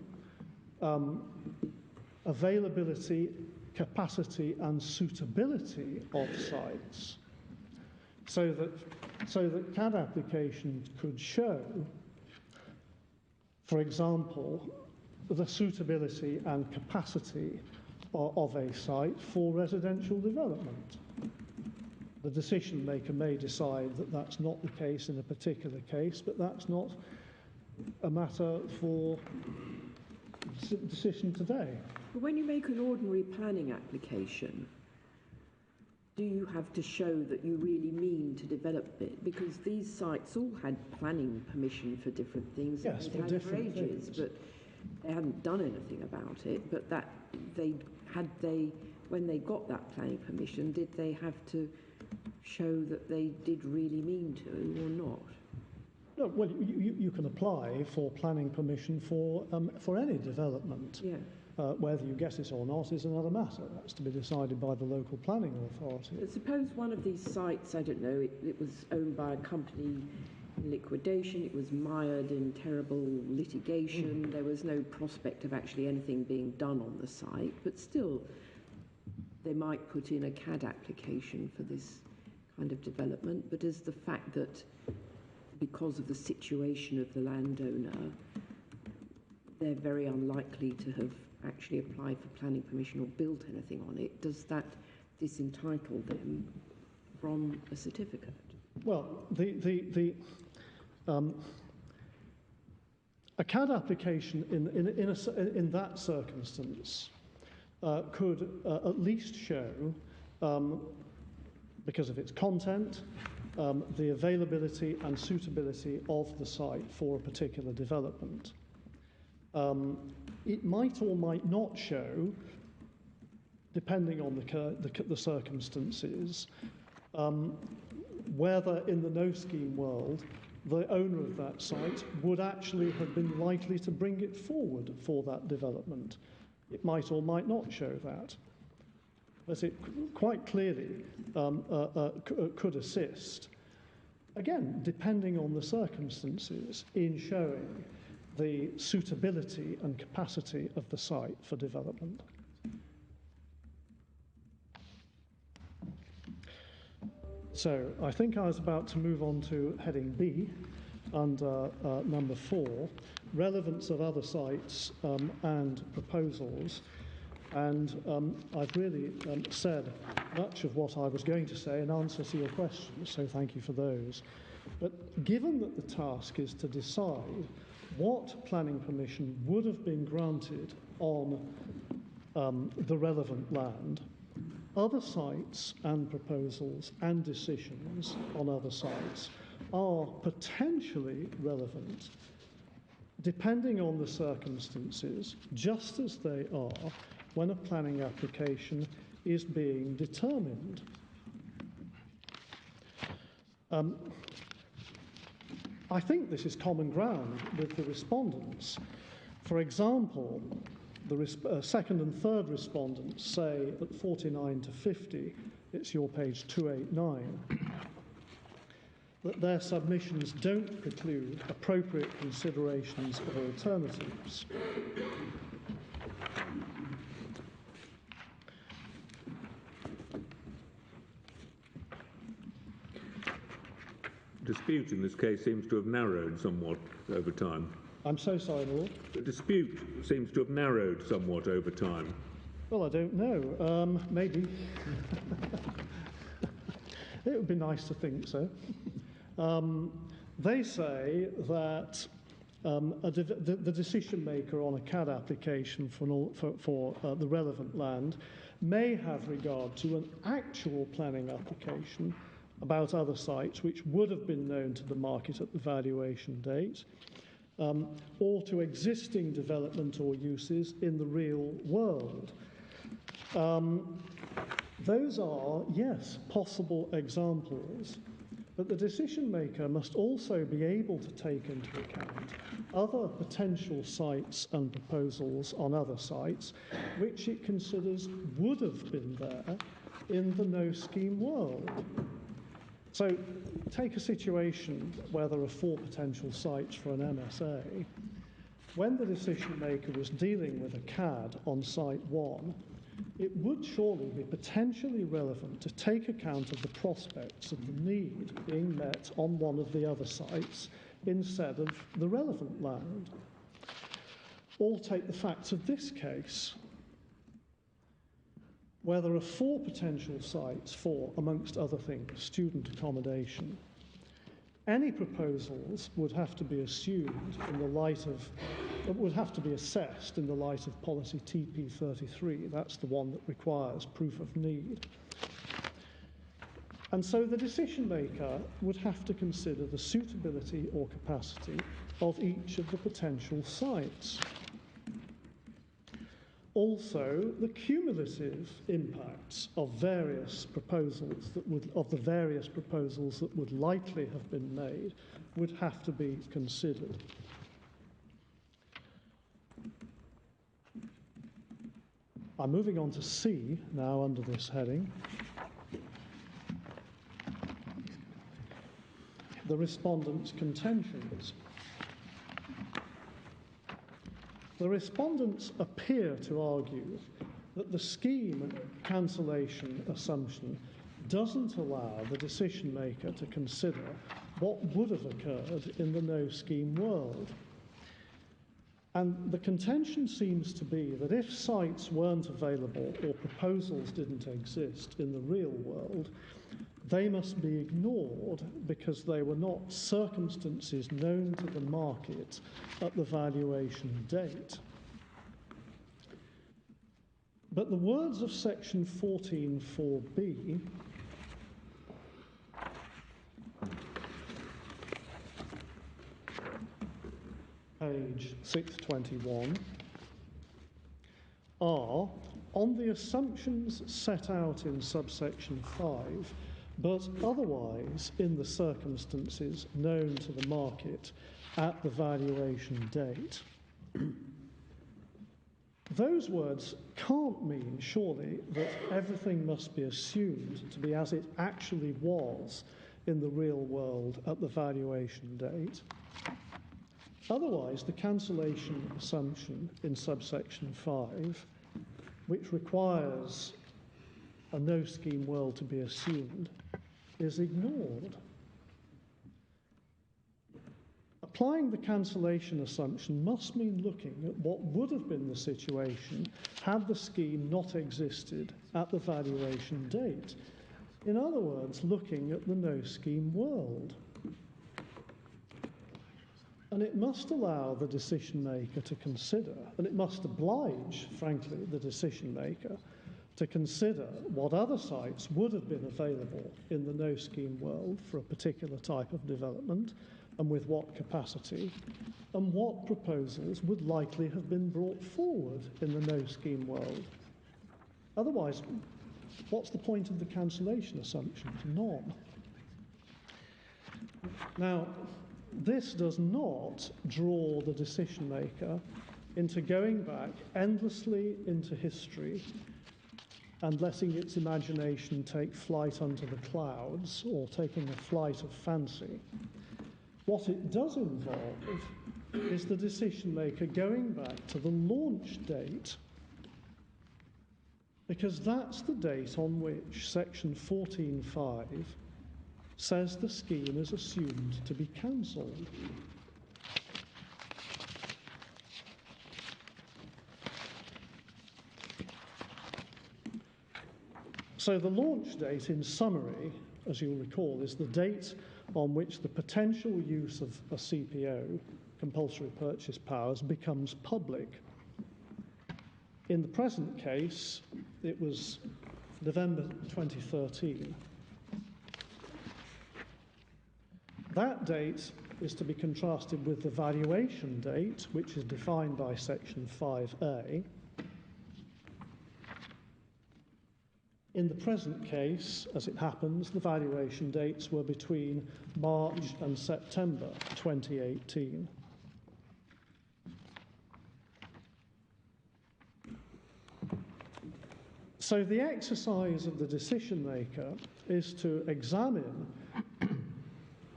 availability, capacity and suitability of sites, so that CAD applications could show, for example, the suitability and capacity of a site for residential development. The decision maker may decide that that's not the case in a particular case, but that's not a matter for decision today. But when you make an ordinary planning application, do you have to show that you really mean to develop it? Because these sites all had planning permission for different things. Yes, they'd for had different for ages, things. but they hadn't done anything about it. But that when they got that planning permission, did they have to show that they did really mean to or not? No, well, you can apply for planning permission for any development. Yeah. Whether you get it or not is another matter. That's to be decided by the local planning authority. But suppose one of these sites, I don't know, it was owned by a company in liquidation, it was mired in terrible litigation, there was no prospect of actually anything being done on the site, but still they might put in a CAD application for this kind of development, but as the fact that because of the situation of the landowner, they're very unlikely to have actually applied for planning permission or built anything on it, does that disentitle them from a certificate? Well, a CAD application in that circumstance could at least show, because of its content, the availability and suitability of the site for a particular development. It might or might not show, depending on the circumstances, whether in the no-scheme world the owner of that site would actually have been likely to bring it forward for that development. It might or might not show that. But it quite clearly could assist, again, depending on the circumstances, in showing the suitability and capacity of the site for development. So I think I was about to move on to heading B under number 4, relevance of other sites and proposals. And I've really said much of what I was going to say in answer to your questions, so thank you for those. But given that the task is to decide what planning permission would have been granted on the relevant land, other sites and proposals and decisions on other sites are potentially relevant depending on the circumstances, just as they are when a planning application is being determined. I think this is common ground with the respondents. For example, the second and third respondents say at 49 to 50, it's your page 289, that their submissions don't preclude appropriate considerations of alternatives. Dispute in this case seems to have narrowed somewhat over time. I'm so sorry, Lord. The dispute seems to have narrowed somewhat over time. Well, I don't know. Maybe. It would be nice to think so. They say that the decision maker on a CAD application for the relevant land may have regard to an actual planning application about other sites which would have been known to the market at the valuation date, or to existing development or uses in the real world. Those are, yes, possible examples, but the decision maker must also be able to take into account other potential sites and proposals on other sites which it considers would have been there in the no-scheme world. So take a situation where there are 4 potential sites for an MSA. When the decision maker was dealing with a CAD on site 1, it would surely be potentially relevant to take account of the prospects of the need being met on one of the other sites instead of the relevant land. Or take the facts of this case, where there are 4 potential sites for, amongst other things, student accommodation. Any proposals would have to be assumed in the light of, would have to be assessed in the light of policy TP33. That's the one that requires proof of need. And so the decision maker would have to consider the suitability or capacity of each of the potential sites. Also, the cumulative impacts of various proposals that would likely have been made would have to be considered. I'm moving on to C now under this heading. The respondents' contentions. The respondents appear to argue that the scheme cancellation assumption doesn't allow the decision maker to consider what would have occurred in the no-scheme world. And the contention seems to be that if sites weren't available or proposals didn't exist in the real world, they must be ignored because they were not circumstances known to the market at the valuation date. But the words of section 14(4)(b) page 621 are, on the assumptions set out in subsection 5, but otherwise in the circumstances known to the market at the valuation date. Those words can't mean, surely, that everything must be assumed to be as it actually was in the real world at the valuation date. Otherwise, the cancellation assumption in subsection 5, which requires a no-scheme world to be assumed, is ignored. Applying the cancellation assumption must mean looking at what would have been the situation had the scheme not existed at the valuation date. In other words, looking at the no-scheme world. And it must allow the decision maker to consider, and it must oblige, frankly, the decision maker to consider what other sites would have been available in the no-scheme world for a particular type of development, and with what capacity, and what proposals would likely have been brought forward in the no-scheme world. Otherwise, what's the point of the cancellation assumption? None. Now, this does not draw the decision maker into going back endlessly into history and letting its imagination take flight under the clouds or taking a flight of fancy. What it does involve is the decision maker going back to the launch date, because that's the date on which section 14(5) says the scheme is assumed to be cancelled. So the launch date, in summary, as you'll recall, is the date on which the potential use of a CPO, compulsory purchase powers, becomes public. In the present case, it was November 2013. That date is to be contrasted with the valuation date, which is defined by section 5A. In the present case, as it happens, the valuation dates were between March and September 2018. So the exercise of the decision maker is to examine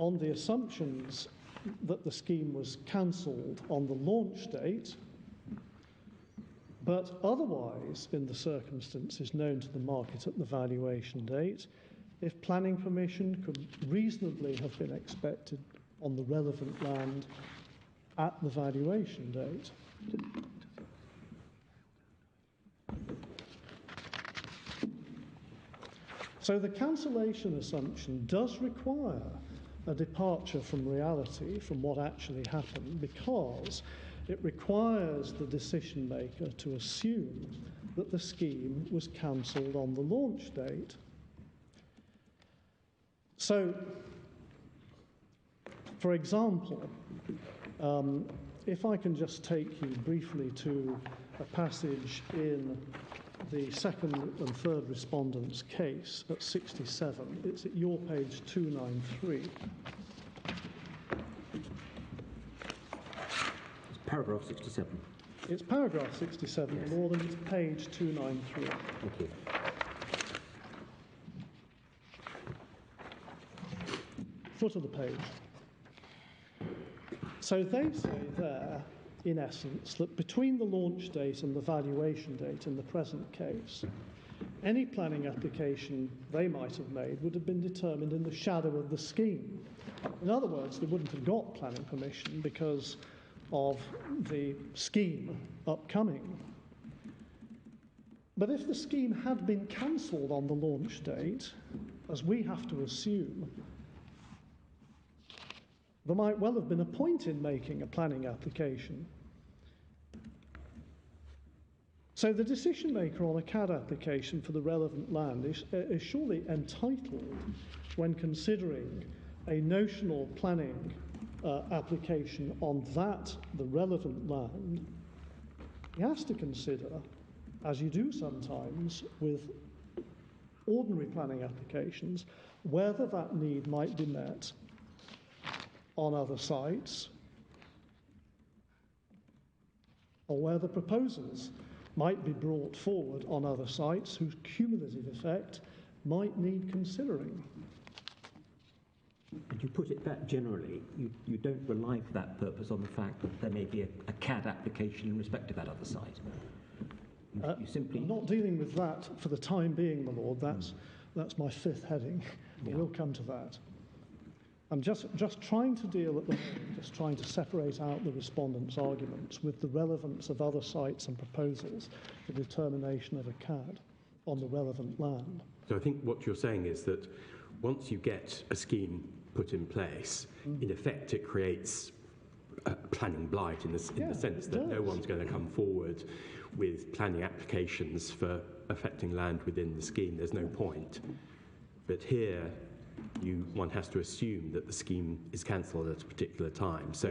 on the assumptions that the scheme was cancelled on the launch date, but otherwise, in the circumstances known to the market at the valuation date, if planning permission could reasonably have been expected on the relevant land at the valuation date. So the cancellation assumption does require a departure from reality, from what actually happened, because it requires the decision maker to assume that the scheme was cancelled on the launch date. So, for example, if I can just take you briefly to a passage in the second and third respondents' case at 67, it's at your page 293. It's paragraph 67. It's paragraph 67, yes. More than it's page 293. Thank you. Foot of the page. So they say there, in essence, that between the launch date and the valuation date in the present case, any planning application they might have made would have been determined in the shadow of the scheme. In other words, they wouldn't have got planning permission because of the scheme upcoming. But if the scheme had been cancelled on the launch date, as we have to assume, there might well have been a point in making a planning application. So the decision maker on a CAD application for the relevant land is surely entitled, when considering a notional planning application on the relevant land, he has to consider, as you do sometimes with ordinary planning applications, whether that need might be met on other sites, or where the proposals might be brought forward on other sites whose cumulative effect might need considering. And you put it that generally, you don't rely for that purpose on the fact that there may be a CAD application in respect of that other site. You simply... I'm not dealing with that for the time being, my Lord. That's my fifth heading. Yeah. We'll come to that. I'm just trying to deal at the moment, just trying to separate out the respondents' arguments with the relevance of other sites and proposals for determination of a CAD on the relevant land. So I think what you're saying is that once you get a scheme put in place, in effect it creates a planning blight in the sense that no one's going to come forward with planning applications for affecting land within the scheme. There's no point. But here, one has to assume that the scheme is cancelled at a particular time, so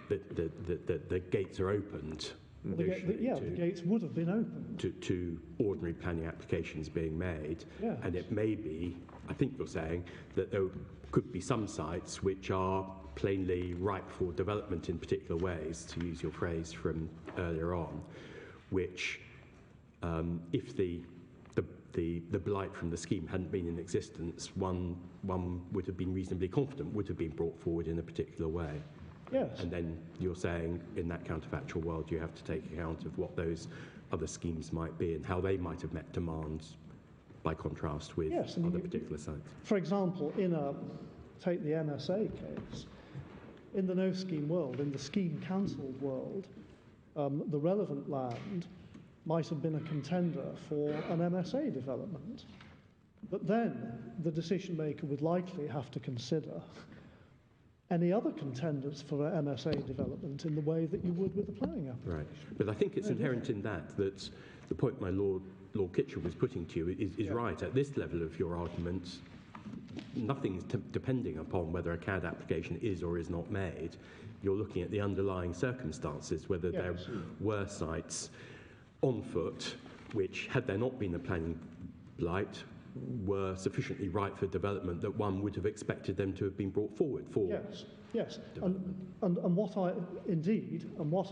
the gates are opened. The gates would have been opened to ordinary planning applications being made, yes. And it may be, I think you're saying, that there could be some sites which are plainly ripe for development in particular ways, to use your phrase from earlier on, which, if the blight from the scheme hadn't been in existence, one would have been reasonably confident would have been brought forward in a particular way. Yes. And then you're saying in that counterfactual world you have to take account of what those other schemes might be and how they might have met demands by contrast with other particular sites. For example, take the MSA case, in the no-scheme world, in the scheme-cancelled world, the relevant land might have been a contender for an MSA development. But then the decision maker would likely have to consider any other contenders for an MSA development in the way that you would with a planning application. Right. But I think it's inherent in that the point my Lord Kitchen was putting to you is right. At this level of your argument, nothing is depending upon whether a CAD application is or is not made. You're looking at the underlying circumstances, whether there were sites on foot which, had there not been a planning blight, were sufficiently ripe for development that one would have expected them to have been brought forward for. Yes. And what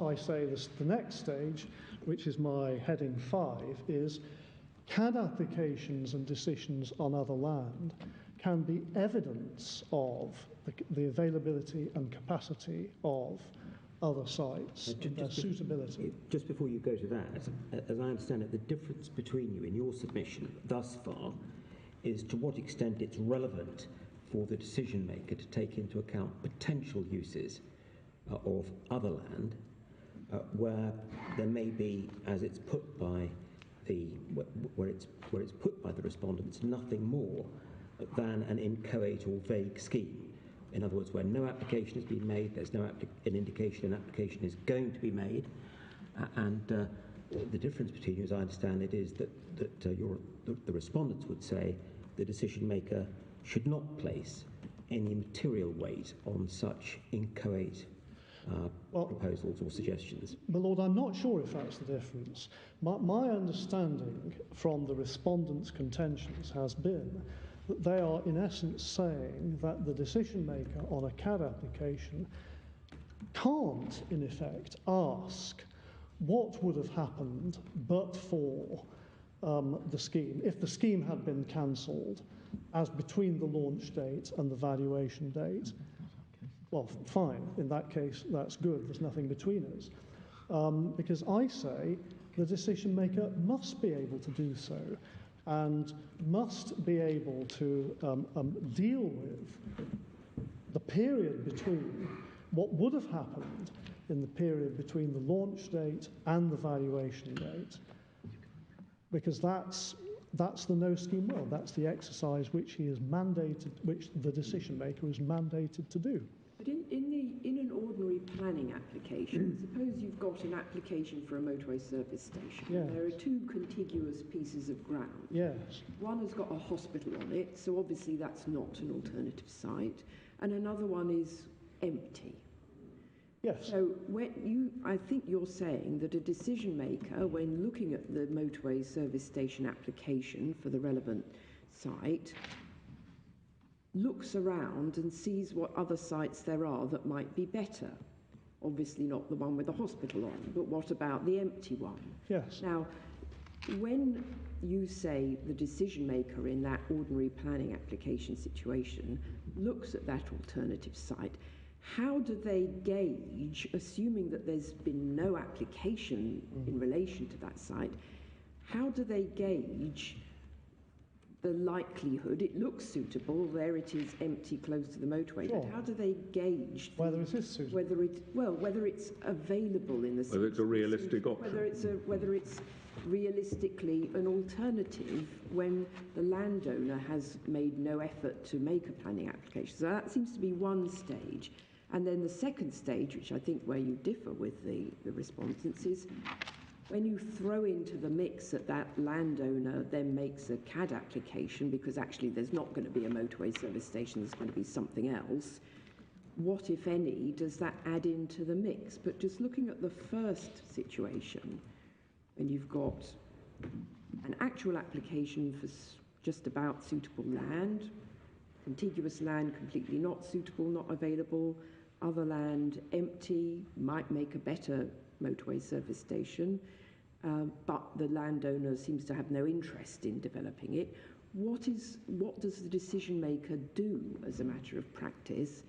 I say is the next stage, which is my heading 5, is CAD applications and decisions on other land can be evidence of the availability and capacity of other sites, and their suitability. Just before you go to that, as I understand it, the difference between you in your submission thus far is to what extent it's relevant for the decision maker to take into account potential uses of other land where there may be, as it's put by where it's put by the respondents, nothing more than an inchoate or vague scheme. In other words, where no application has been made, there's no an indication an application is going to be made, and the difference between you, as I understand it, is that the respondents would say the decision maker should not place any material weight on such inchoate proposals or suggestions. My Lord, I'm not sure if that's the difference. My understanding from the respondents' contentions has been that they are in essence saying that the decision maker on a CAD application can't, in effect, ask what would have happened but for the scheme, if the scheme had been cancelled, as between the launch date and the valuation date. Well, fine, in that case, that's good, there's nothing between us. Because I say the decision maker must be able to do so and must be able to deal with the period between what would have happened in the period between the launch date and the valuation date. Because that's the no-scheme world. That's the exercise which he is mandated, which the decision maker is mandated to do. But in an ordinary planning application, suppose you've got an application for a motorway service station. Yes. There are two contiguous pieces of ground. Yes. One has got a hospital on it, so obviously that's not an alternative site, and another one is empty. Yes. So I think you're saying that a decision maker, when looking at the motorway service station application for the relevant site, looks around and sees what other sites there are that might be better. Obviously not the one with the hospital on, but what about the empty one? Yes. Now, when you say the decision maker in that ordinary planning application situation looks at that alternative site, how do they gauge, assuming that there's been no application in relation to that site, how do they gauge the likelihood, it looks suitable, there it is empty close to the motorway, Sure. but how do they gauge Whether it is suitable? whether it's available in the sense Whether it's a realistic option. whether it's realistically an alternative when the landowner has made no effort to make a planning application. So that seems to be one stage. And then the second stage, which I think where you differ with the respondents, is when you throw into the mix that that landowner then makes a CAD application, because actually there's not going to be a motorway service station, there's going to be something else, what, if any, does that add into the mix? But just looking at the first situation, when you've got an actual application for just about suitable land, contiguous land completely not suitable, not available, other land empty, might make a better motorway service station, but the landowner seems to have no interest in developing it. What does the decision maker do as a matter of practice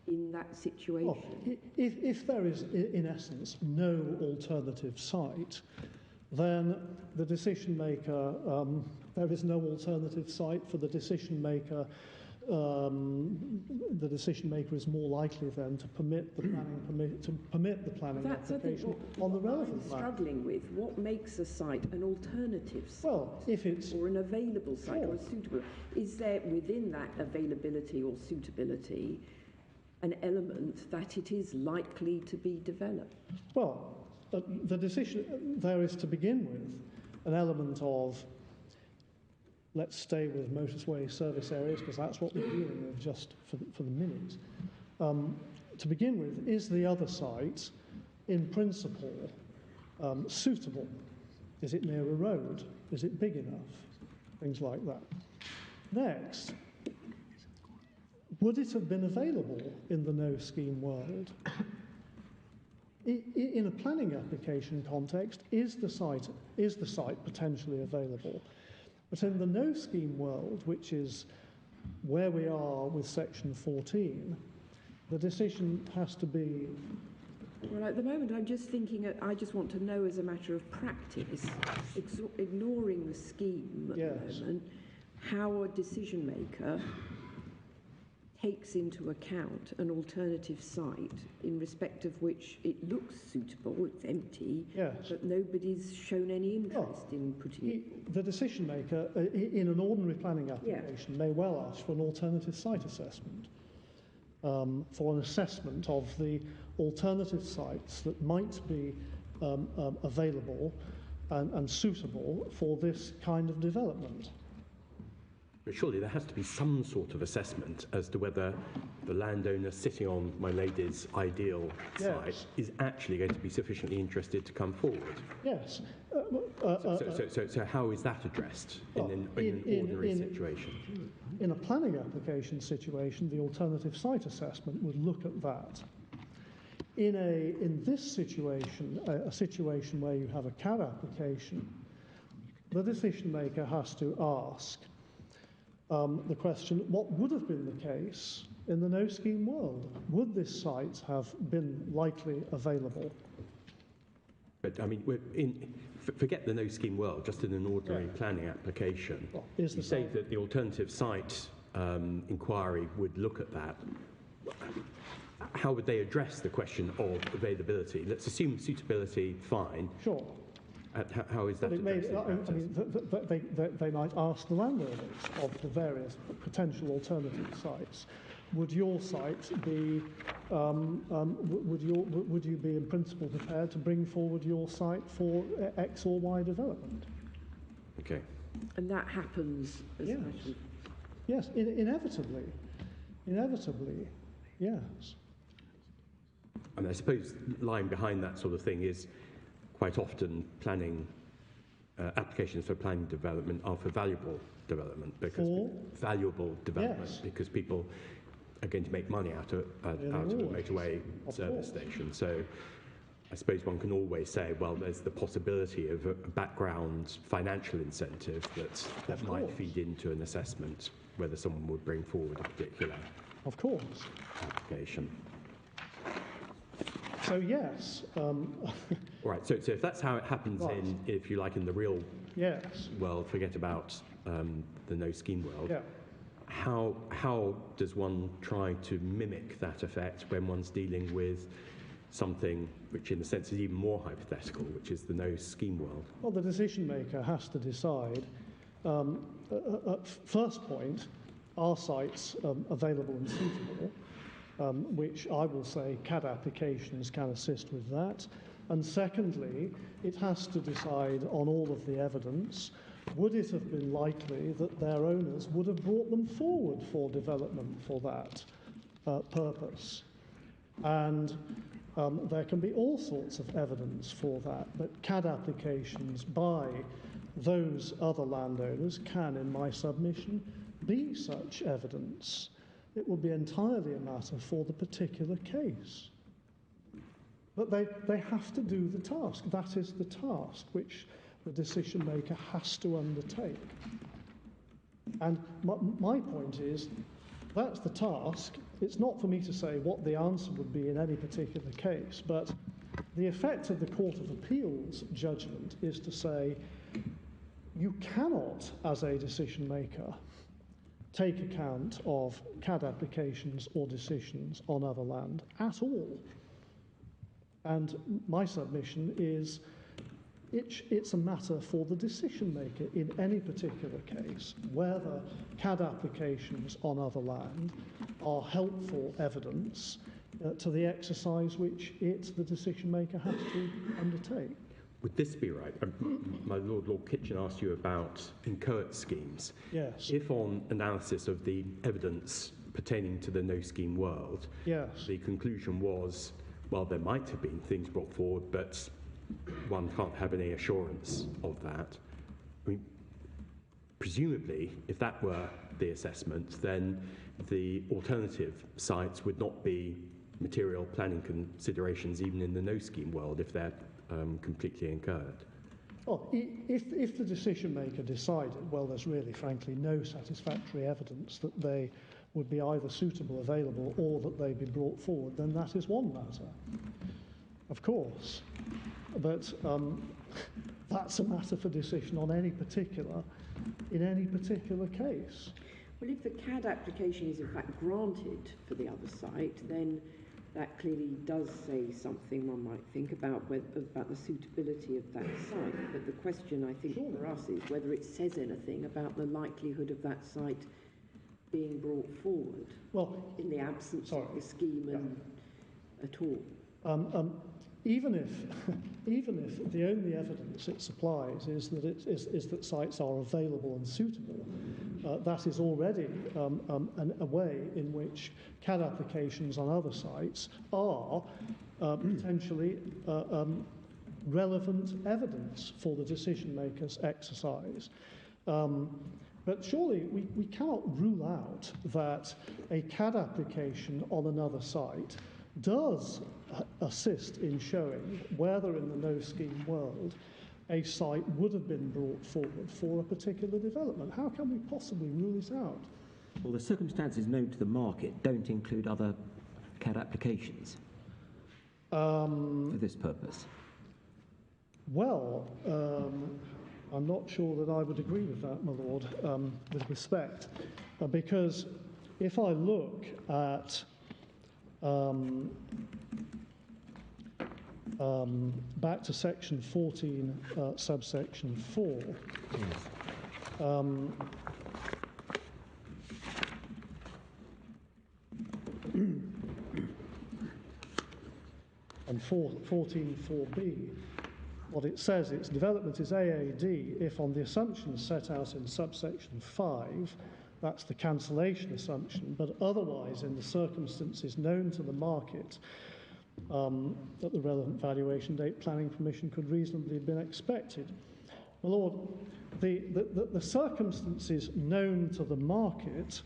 in that situation? Well, if there is, in essence, no alternative site, then the decision maker, there is no alternative site for the decision maker. The decision maker is more likely then to permit the planning application on the relevant I'm land. struggling with what makes a site an alternative site, Well, if it's or an available site, Sure. or a suitable. Is there within that availability or suitability an element that it is likely to be developed? well, the decision there is to begin with an element of. Let's stay with motorway service areas because that's what we're dealing with just for the minute. To begin with, is the other site, in principle, suitable? Is it near a road? Is it big enough? Things like that. Next, would it have been available in the no-scheme world? In a planning application context, is the site potentially available? But in the no-scheme world, which is where we are with section 14, the decision has to be... Well, at the moment, I'm just thinking, I just want to know as a matter of practice, ignoring the scheme at Yes. the moment, how a decision maker takes into account an alternative site in respect of which it looks suitable, it's empty, Yes. but nobody's shown any interest in putting it. The decision maker, in an ordinary planning application, may well ask for an alternative site assessment, for an assessment of the alternative sites that might be available and suitable for this kind of development. But surely there has to be some sort of assessment as to whether the landowner sitting on my lady's ideal site is actually going to be sufficiently interested to come forward. Yes. So how is that addressed in an ordinary situation? In a planning application situation, the alternative site assessment would look at that. In this situation, a situation where you have a CAD application, the decision maker has to ask the question, what would have been the case in the no-scheme world? Would this site have been likely available? But I mean, forget the no-scheme world, just in an ordinary planning application. Well, you say that the alternative site inquiry would look at that. How would they address the question of availability? Let's assume suitability, fine. Sure. How is that addressed in practice? They might ask the landowners of the various potential alternative sites, would your site be, would you be in principle prepared to bring forward your site for X or Y development? Okay. And that happens as Yes. a matter of... Yes, inevitably. Inevitably, yes. And I suppose lying behind that sort of thing is quite often planning applications for planning development are for valuable development because because people are going to make money out of a motorway service station. So I suppose one can always say, well, there's the possibility of a background financial incentive that might feed into an assessment whether someone would bring forward a particular application. So yes. Right. So if that's how it happens if you like, in the real world, forget about the no-scheme world. Yeah. How does one try to mimic that effect when one's dealing with something which, in a sense, is even more hypothetical, which is the no-scheme world? Well, the decision maker has to decide. At first point, are sites available and suitable? Which I will say CAD applications can assist with that. And secondly, it has to decide on all of the evidence, would it have been likely that their owners would have brought them forward for development for that purpose? And there can be all sorts of evidence for that, but CAD applications by those other landowners can, in my submission, be such evidence. It will be entirely a matter for the particular case. But they have to do the task. That is the task which the decision maker has to undertake. And my point is, that's the task. It's not for me to say what the answer would be in any particular case, but the effect of the Court of Appeal's judgment is to say, you cannot, as a decision maker, take account of CAD applications or decisions on other land at all. And my submission is it's a matter for the decision maker in any particular case, whether CAD applications on other land are helpful evidence to the exercise which the decision maker has to undertake. Would this be right? My Lord Kitchen asked you about inchoate schemes. Yes. If on analysis of the evidence pertaining to the no-scheme world, the conclusion was, well, there might have been things brought forward, but one can't have any assurance of that. I mean, presumably, if that were the assessment, then the alternative sites would not be material planning considerations even in the no-scheme world if they're completely incurred. Well, if the decision maker decided, well, there's really, frankly, no satisfactory evidence that they would be either suitable, available, or that they be brought forward, then that is one matter, of course. But that's a matter for decision on in any particular case. Well, if the CAD application is in fact granted for the other site, then that clearly does say something, one might think, about the suitability of that site. But the question, I think, for us is whether it says anything about the likelihood of that site being brought forward, well, in the absence of the scheme and at all. Even if the only evidence it supplies is that sites are available and suitable, that is already a way in which CAD applications on other sites are potentially relevant evidence for the decision maker's exercise. But surely we cannot rule out that a CAD application on another site does assist in showing whether in the no-scheme world a site would have been brought forward for a particular development. How can we possibly rule it out? Well, the circumstances known to the market don't include other CAD applications for this purpose. Well, I'm not sure that I would agree with that, my lord, with respect, because if I look at back to section 14, subsection 4. And 14.4b, what it says, its development is AAD if on the assumptions set out in subsection 5, that's the cancellation assumption, but otherwise in the circumstances known to the market that the relevant valuation date planning permission could reasonably have been expected. My lord, the circumstances known to the market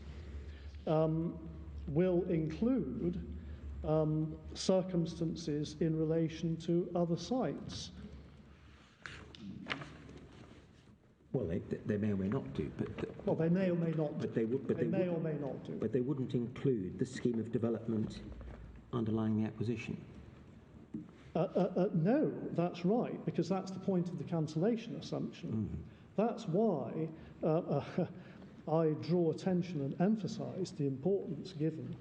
will include circumstances in relation to other sites. Well, they may or may not do, but well, they may or may not. But they would. But they may or may not do. But they wouldn't include the scheme of development underlying the acquisition. No, that's right, because that's the point of the cancellation assumption. That's why I draw attention and emphasise the importance given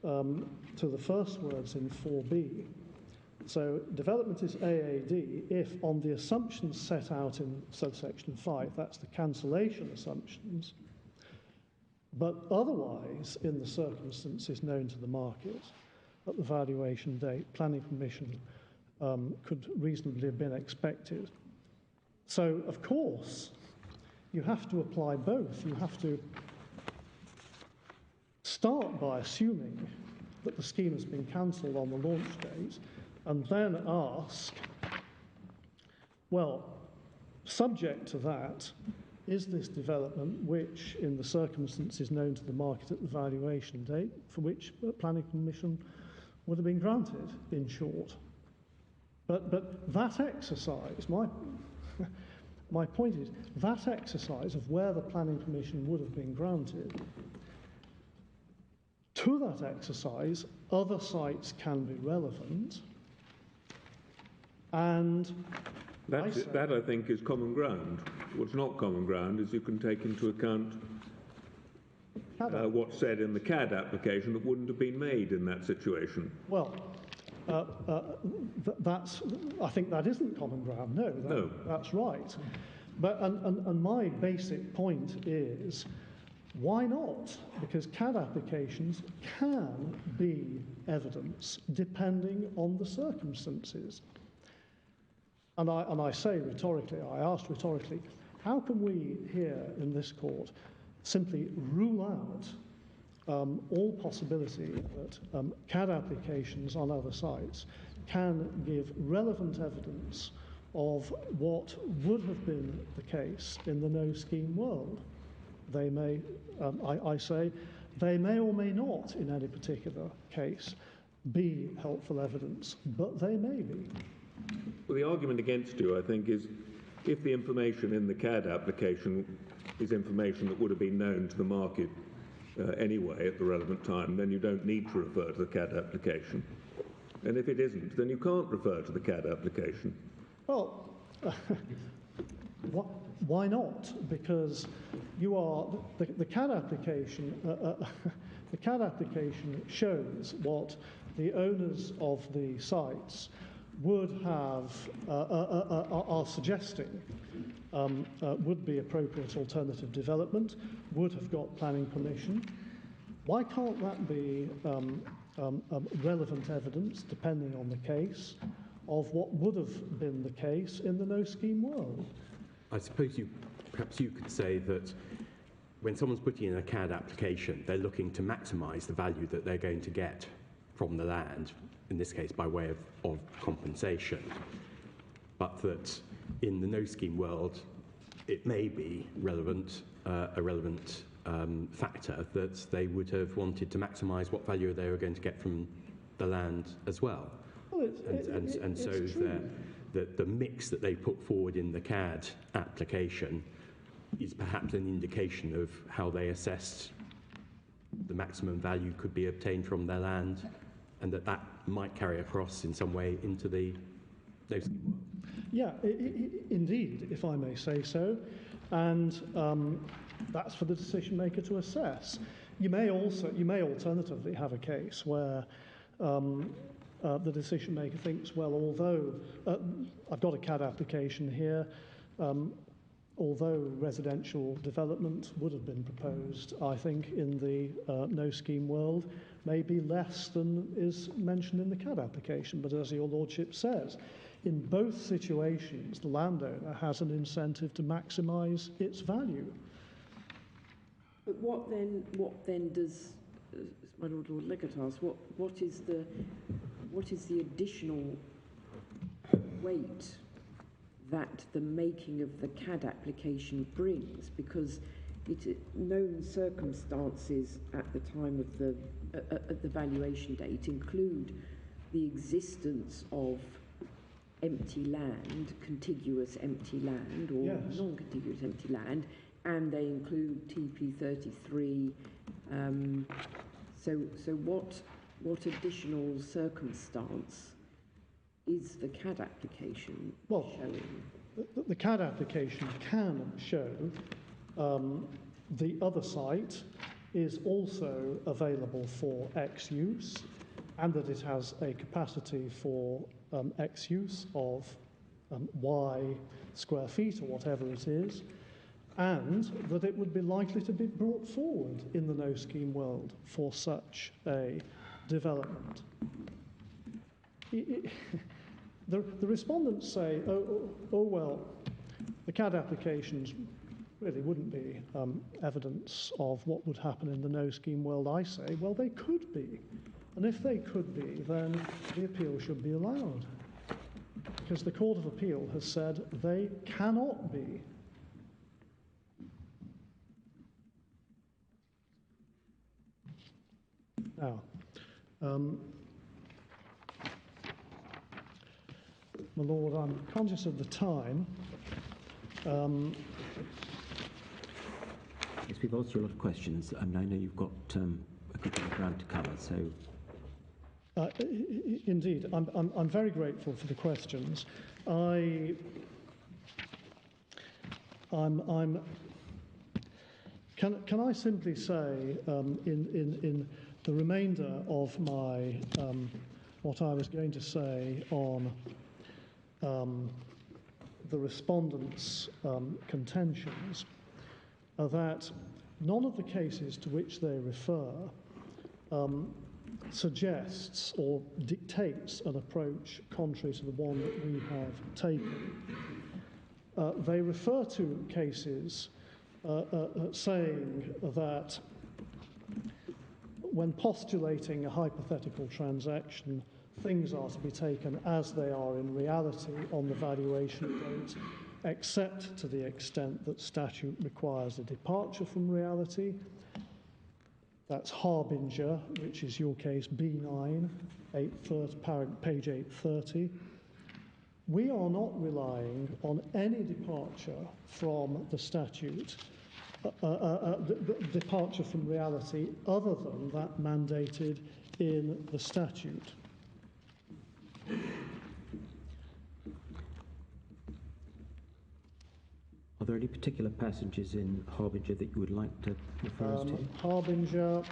to the first words in 4b. So development is AAD if on the assumptions set out in subsection 5, that's the cancellation assumptions, but otherwise in the circumstances known to the market at the valuation date, planning permission could reasonably have been expected. So, of course, you have to apply both. You have to start by assuming that the scheme has been cancelled on the launch date, and then ask, well, subject to that, is this development which, in the circumstances known to the market at the valuation date, for which planning permission would have been granted, in short. But that exercise, my point is, that exercise of where the planning permission would have been granted, to that exercise, other sites can be relevant, and that I think is common ground. What's not common ground is you can take into account what's said in the CAD application that wouldn't have been made in that situation. Well, I think that isn't common ground. No, that's right. But and my basic point is, why not? Because CAD applications can be evidence depending on the circumstances. And I say rhetorically, I asked rhetorically, how can we here in this court simply rule out all possibility that CAD applications on other sites can give relevant evidence of what would have been the case in the no-scheme world? They may, I say, they may or may not in any particular case be helpful evidence, but they may be. Well, the argument against you, I think, is if the information in the CAD application is information that would have been known to the market anyway at the relevant time, then you don't need to refer to the CAD application. And if it isn't, then you can't refer to the CAD application. Well, why not? Because you are the CAD application. The CAD application shows what the owners of the sites would have are suggesting would be appropriate alternative development, would have got planning permission. Why can't that be relevant evidence, depending on the case, of what would have been the case in the no-scheme world? I suppose perhaps you could say that when someone's putting in a CAD application, they're looking to maximise the value that they're going to get from the land, in this case by way of compensation, but that in the no-scheme world, it may be a relevant factor that they would have wanted to maximise what value they were going to get from the land as well. Well, So the mix that they put forward in the CAD application is perhaps an indication of how they assessed the maximum value could be obtained from their land, and that might carry across in some way into the no-scheme world. Yeah, indeed, if I may say so, and that's for the decision maker to assess. You may alternatively have a case where the decision maker thinks, well, although I've got a CAD application here, although residential development would have been proposed, I think in the no-scheme world, maybe less than is mentioned in the CAD application. But as your lordship says, in both situations, the landowner has an incentive to maximise its value. But what then does, my Lord Legate asks, what is the additional weight that the making of the CAD application brings? Because known circumstances at the time of the valuation date include the existence of empty land, contiguous empty land, or Yes. non-contiguous empty land, and they include TP33. So what additional circumstance is the CAD application showing? The CAD application can show the other site is also available for X use, and that it has a capacity for X use of Y square feet or whatever it is, and that it would be likely to be brought forward in the no-scheme world for such a development. The respondents say, oh well, the CAD applications really wouldn't be evidence of what would happen in the no-scheme world. I say, well, they could be. And if they could be, then the appeal should be allowed. Because the Court of Appeal has said they cannot be. Now, my Lord, I'm conscious of the time. Yes, we've asked you a lot of questions, and I know you've got a good bit of ground to cover, so... Indeed, I'm very grateful for the questions. Can I simply say, in the remainder of my what I was going to say on the respondents' contentions, that none of the cases to which they refer suggests or dictates an approach contrary to the one that we have taken. They refer to cases saying that when postulating a hypothetical transaction, things are to be taken as they are in reality on the valuation date, except to the extent that statute requires a departure from reality. That's Harbinger, which is your case B9, page 830. we are not relying on any departure from the statute, departure from reality other than that mandated in the statute. Are there any particular passages in Harbinger that you would like to refer us to? Harbinger,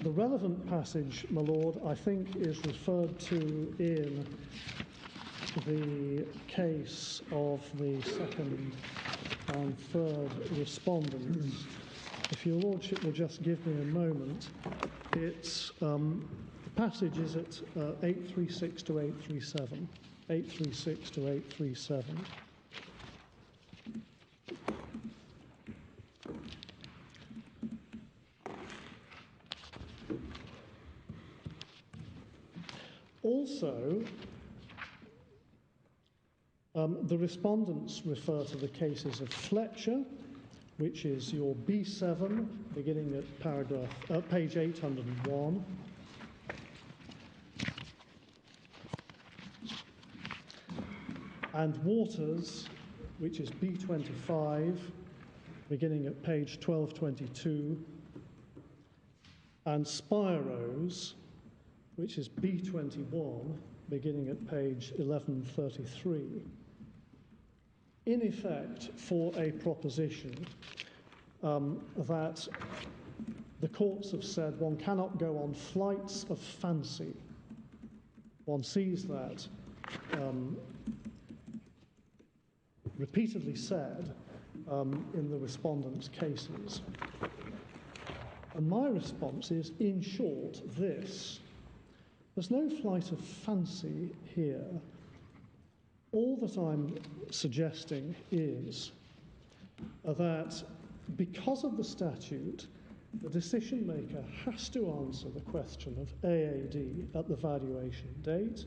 the relevant passage, my lord, I think is referred to in the case of the second and third respondents. If your lordship will just give me a moment, it's the passage is at 836 to 837. 836 to 837. Also, the respondents refer to the cases of Fletcher, which is your B7, beginning at page 801. And Waters, which is B25, beginning at page 1222. And Spyros, which is B21, beginning at page 1133, in effect for a proposition that the courts have said one cannot go on flights of fancy. One sees that repeatedly said in the respondents' cases. And my response is, in short, this. There's no flight of fancy here. All that I'm suggesting is that because of the statute, the decision maker has to answer the question of AAD at the valuation date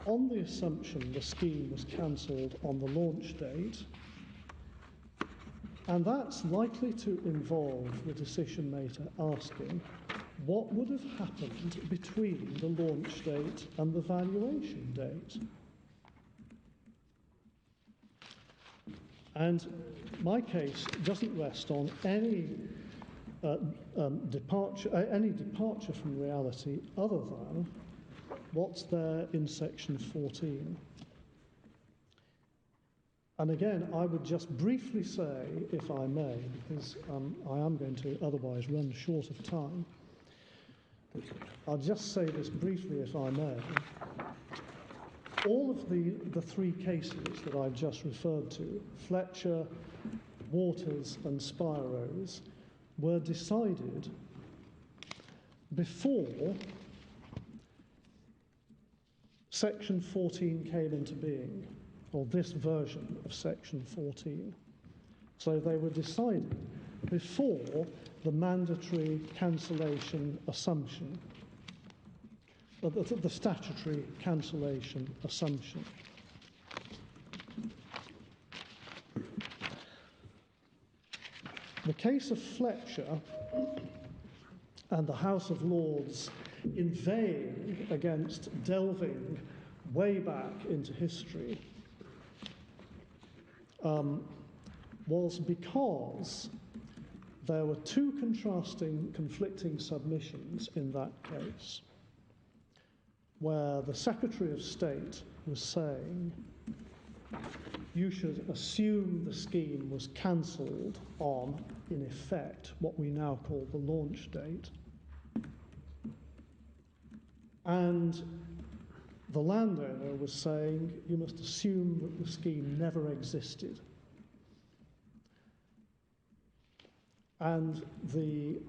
on the assumption the scheme was cancelled on the launch date, and that's likely to involve the decision maker asking what would have happened between the launch date and the valuation date. And my case doesn't rest on any departure from reality other than what's there in section 14. And again, I would just briefly say, if I may, because I am going to otherwise run short of time, I'll just say this briefly, if I may. All of the three cases that I've just referred to, Fletcher, Waters and Spyros, were decided before Section 14 came into being, or this version of Section 14. So they were decided before the mandatory cancellation assumption, the statutory cancellation assumption. The case of Fletcher and the House of Lords inveighing against delving way back into history was because there were two conflicting submissions in that case, where the Secretary of State was saying you should assume the scheme was cancelled on, in effect, what we now call the launch date. And the landowner was saying you must assume that the scheme never existed. And the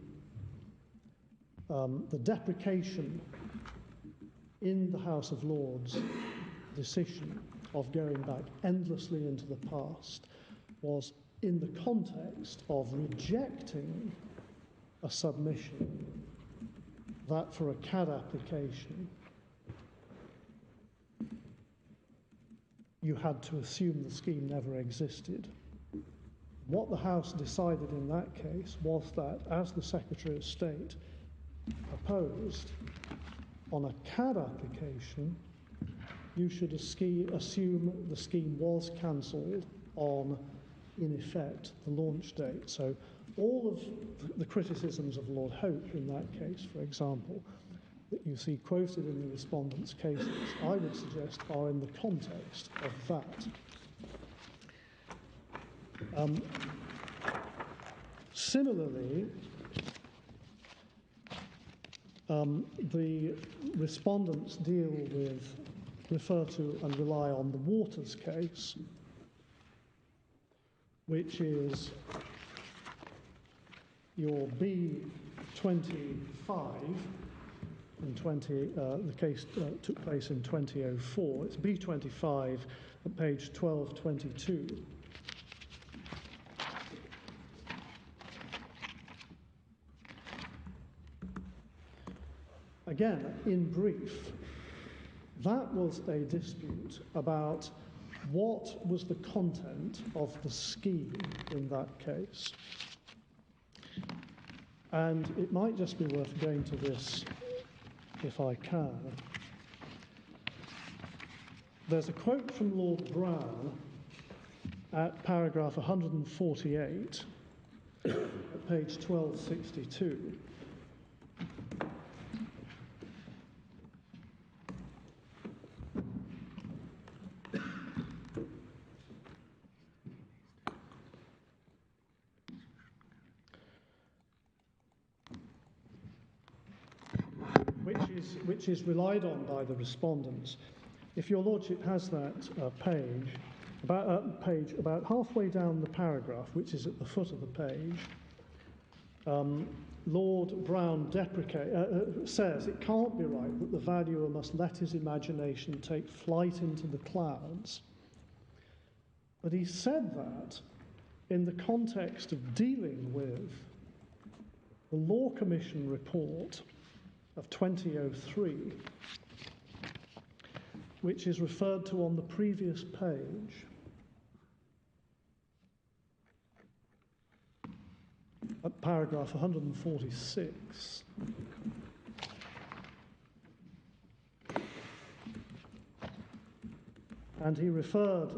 deprecation in the House of Lords decision of going back endlessly into the past was in the context of rejecting a submission that for a CAD application you had to assume the scheme never existed. What the House decided in that case was that, as the Secretary of State proposed, on a CAD application, you should assume the scheme was cancelled on, in effect, the launch date. So all of the criticisms of Lord Hope in that case, for example, that you see quoted in the respondents' cases, I would suggest are in the context of that. Similarly, the respondents refer to and rely on the Waters case, which is your B25 in the case took place in 2004. It's B25 at page 1222. Again, in brief, that was a dispute about what was the content of the scheme in that case. And it might just be worth going to this if I can. There's a quote from Lord Brown at paragraph 148 at page 1262. Which is relied on by the respondents. If your lordship has that page about halfway down the paragraph, which is at the foot of the page, Lord Brown says it can't be right that the valuer must let his imagination take flight into the clouds. But he said that in the context of dealing with the Law Commission report of 2003, which is referred to on the previous page. At paragraph 146. And he referred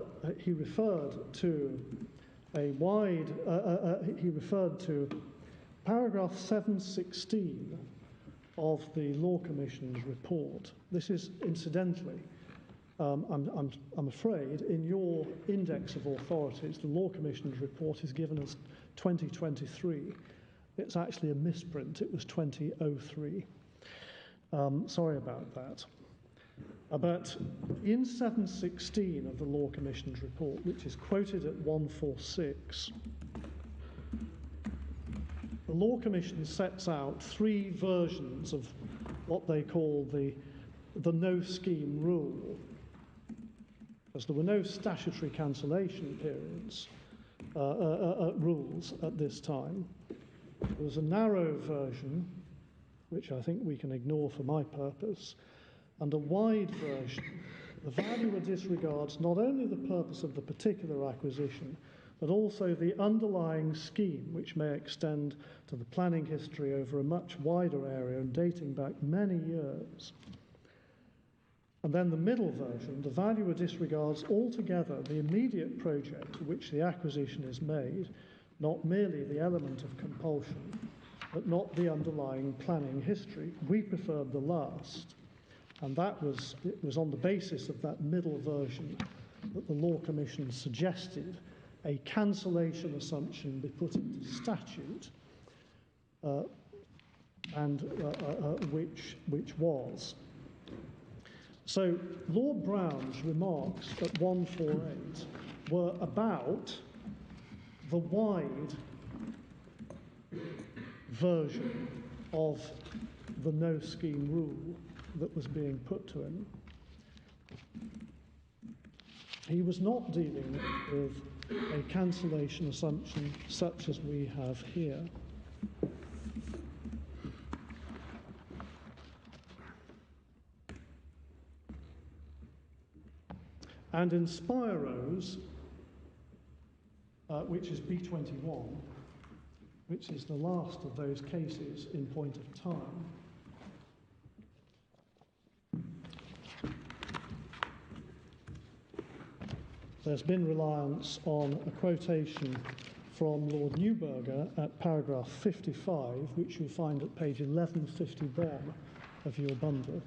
to paragraph 716 of the Law Commission's report. This is, incidentally, I'm afraid, in your index of authorities, the Law Commission's report is given as 2023. It's actually a misprint. It was 2003. Sorry about that. But in 716 of the Law Commission's report, which is quoted at 146, the Law Commission sets out three versions of what they call the no-scheme rule, because there were no statutory cancellation periods rules at this time. There was a narrow version, which I think we can ignore for my purpose, and a wide version. The valuer disregards not only the purpose of the particular acquisition, but also the underlying scheme, which may extend to the planning history over a much wider area and dating back many years. And then the middle version, the valuer disregards altogether the immediate project to which the acquisition is made, not merely the element of compulsion, but not the underlying planning history. We preferred the last, and it was on the basis of that middle version that the Law Commission suggested a cancellation assumption be put into statute, which was. So Lord Brown's remarks at 148 were about the wide version of the no-scheme rule that was being put to him. He was not dealing with a cancellation assumption such as we have here. And in Spiro's, which is B21, which is the last of those cases in point of time, there's been reliance on a quotation from Lord Neuberger at paragraph 55, which you'll find at page 1151 of your bundle.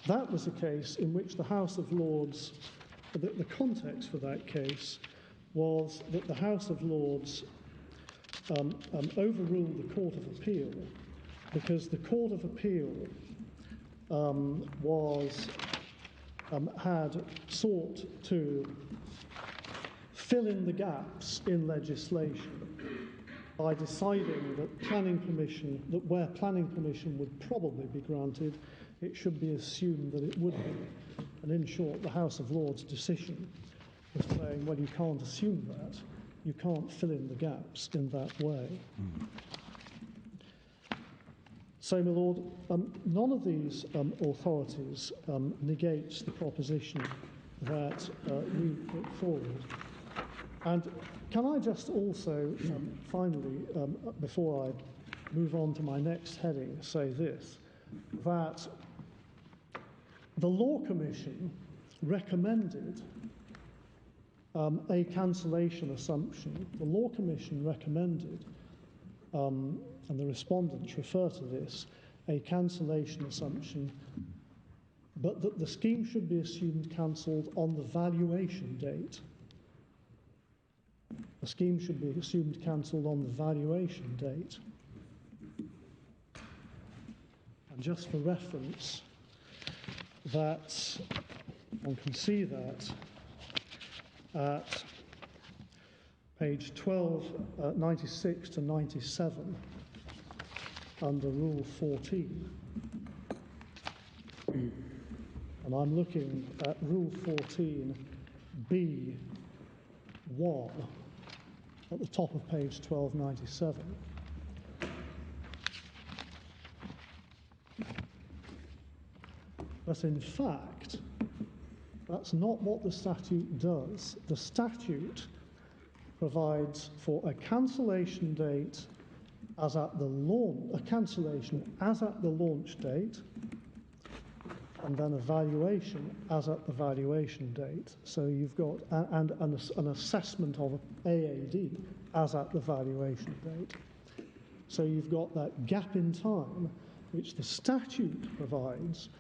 That was a case in which the House of Lords, the context for that case was that the House of Lords overruled the Court of Appeal because the Court of Appeal had sought to fill in the gaps in legislation by deciding that where planning permission would probably be granted, it should be assumed that it would be. And in short, the House of Lords' decision was saying, well, you can't assume that. You can't fill in the gaps in that way. So, my Lord, none of these authorities negates the proposition that we put forward. And can I just also, finally, before I move on to my next heading, say this, that the Law Commission recommended a cancellation assumption. The Law Commission recommended, and the respondents refer to this, a cancellation assumption, but that the scheme should be assumed cancelled on the valuation date. The scheme should be assumed cancelled on the valuation date. And just for reference, that one can see that at page 1296 to 97 under Rule 14. And I'm looking at Rule 14B1 at the top of page 1297. But in fact, that's not what the statute does. The statute provides for a cancellation date as at the launch date, and then a valuation as at the valuation date. So you've got an assessment of AAD as at the valuation date. So you've got that gap in time which the statute provides,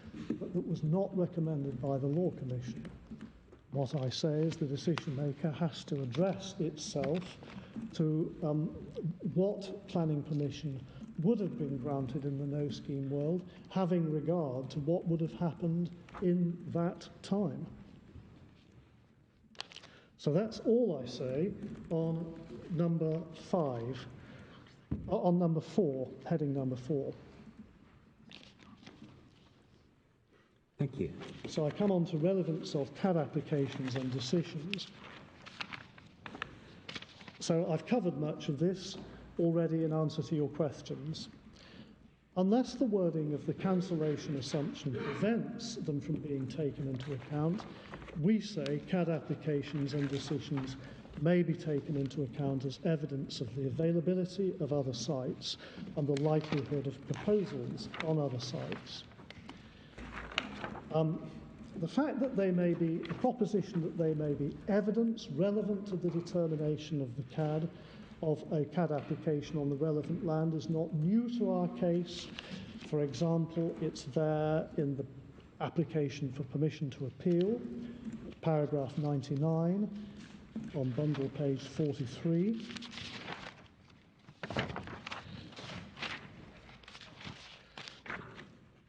but that was not recommended by the Law Commission. What I say is the decision maker has to address itself to what planning permission would have been granted in the no-scheme world, having regard to what would have happened in that time. So that's all I say on number 4, heading number 4. Thank you. So I come on to relevance of CAD applications and decisions. So I've covered much of this already in answer to your questions. Unless the wording of the cancellation assumption prevents them from being taken into account, we say CAD applications and decisions may be taken into account as evidence of the availability of other sites and the likelihood of proposals on other sites. The fact that the proposition that they may be evidence relevant to the determination of the CAD, of a CAD application on the relevant land, is not new to our case. For example, it's there in the application for permission to appeal, paragraph 99, on bundle page 43.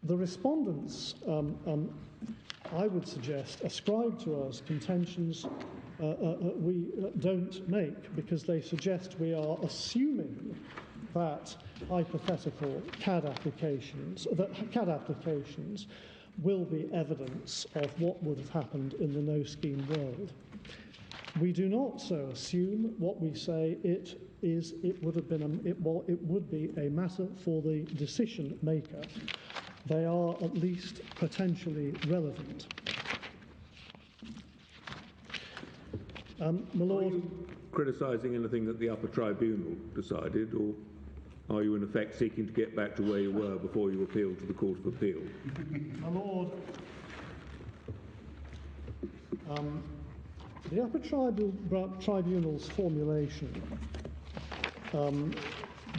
The respondents, I would suggest, ascribe to us contentions we don't make, because they suggest we are assuming that hypothetical CAD applications will be evidence of what would have happened in the no-scheme world. We do not so assume. What we say it would be a matter for the decision maker. They are at least potentially relevant. My Lord, criticising anything that the upper tribunal decided, or are you in effect seeking to get back to where you were before you appealed to the Court of Appeal? My Lord, the upper tribunal's formulation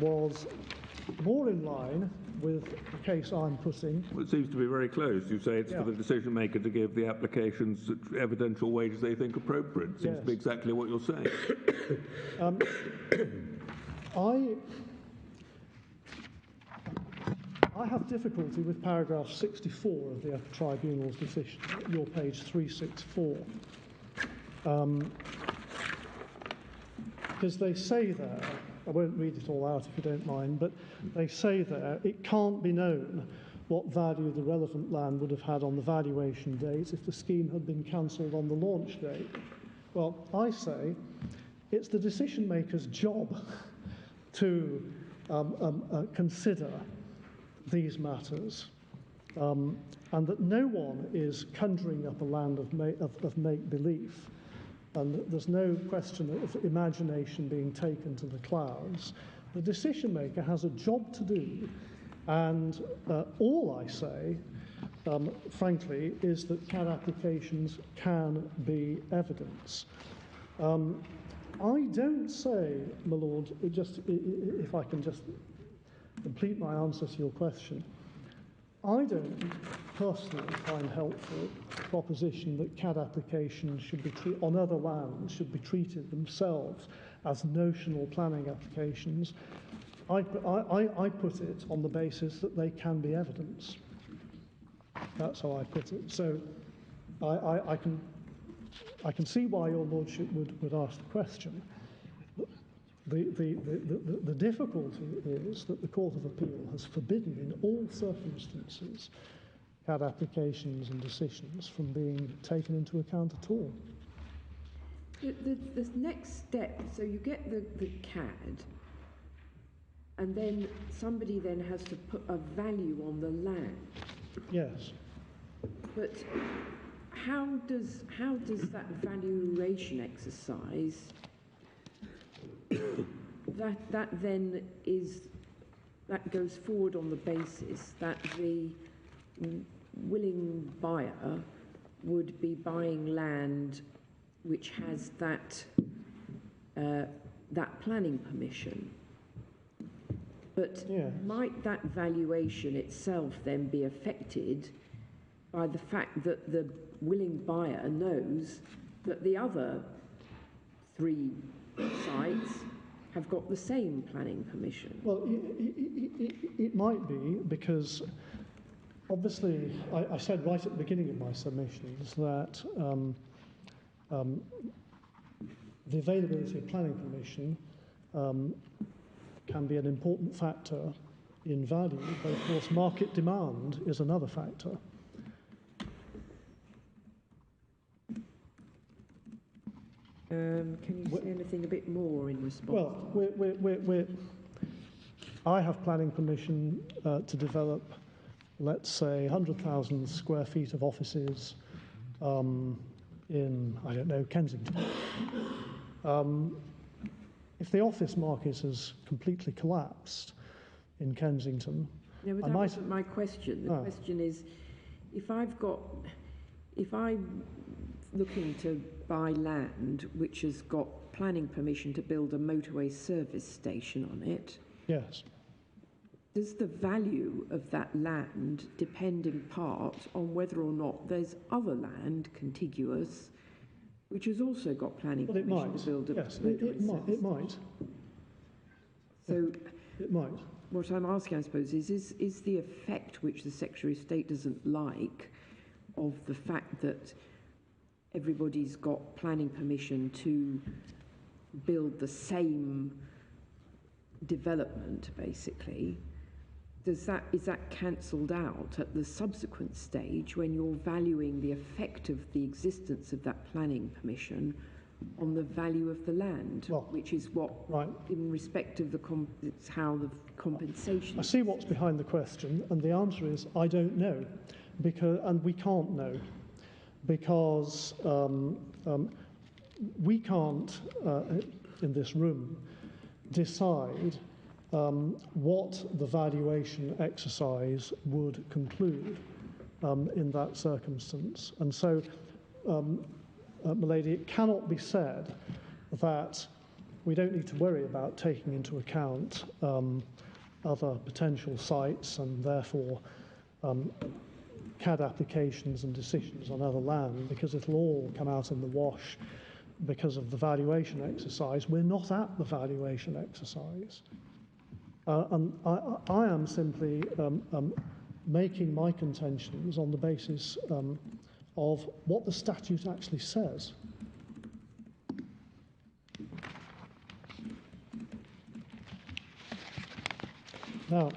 was more in line with the case I'm putting. Well, it seems to be very close. You say it's for the decision maker to give the applications evidential weight as they think appropriate. It seems to be exactly what you're saying. I have difficulty with paragraph 64 of the upper tribunal's decision, your page 364. Because they say there, I won't read it all out if you don't mind, but they say there, it can't be known what value the relevant land would have had on the valuation date if the scheme had been cancelled on the launch date. Well, I say it's the decision maker's job to consider these matters, and that no one is conjuring up a land of make-belief, and there's no question of imagination being taken to the clouds. The decision maker has a job to do, and all I say, frankly, is that CAD applications can be evidence. I don't say, my Lord, just if I can just complete my answer to your question, I don't personally find helpful the proposition that CAD applications should be on other lands should be treated themselves as notional planning applications. I put it on the basis that they can be evidence. That's how I put it. So I can see why your Lordship would ask the question. The difficulty is that the Court of Appeal has forbidden in all circumstances CAD applications and decisions from being taken into account at all. The next step, so you get the CAD, and then somebody then has to put a value on the land. Yes. But how does that valuation exercise that then goes forward on the basis that the willing buyer would be buying land which has that planning permission? But might that valuation itself then be affected by the fact that the willing buyer knows that the other 3 sites have got the same planning permission? Well, it might be, because obviously I said right at the beginning of my submissions that the availability of planning permission can be an important factor in value, but of course market demand is another factor. Can you say anything a bit more in response? Well, I have planning permission to develop, let's say, 100,000 square feet of offices in, I don't know, Kensington. If the office market has completely collapsed in Kensington, no, but that wasn't my question. The question is, if I'm looking to buy land which has got planning permission to build a motorway service station on it, yes, does the value of that land depend in part on whether or not there's other land contiguous which has also got planning permission to build a motorway service? It might. So it might. What I'm asking, I suppose, is the effect which the Secretary of State doesn't like of the fact that everybody's got planning permission to build the same development, basically, is that cancelled out at the subsequent stage when you're valuing the effect of the existence of that planning permission on the value of the land, which is what, in respect of it's how the compensation... I see what's behind the question, and the answer is I don't know, and we can't know, because we can't in this room decide what the valuation exercise would conclude in that circumstance. And so, Milady, it cannot be said that we don't need to worry about taking into account other potential sites and therefore CAD applications and decisions on other land, because it'll all come out in the wash because of the valuation exercise. We're not at the valuation exercise. And I am simply making my contentions on the basis of what the statute actually says. Now,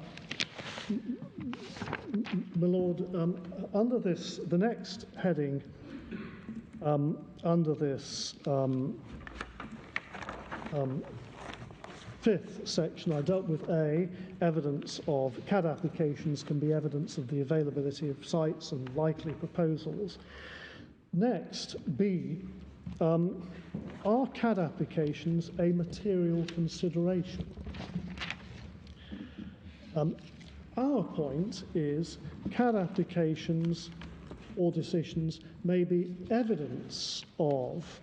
my Lord, under this, the next heading, under this fifth section, I dealt with A, evidence of CAD applications can be evidence of the availability of sites and likely proposals. Next, B, are CAD applications a material consideration? Our point is CAD applications or decisions may be evidence of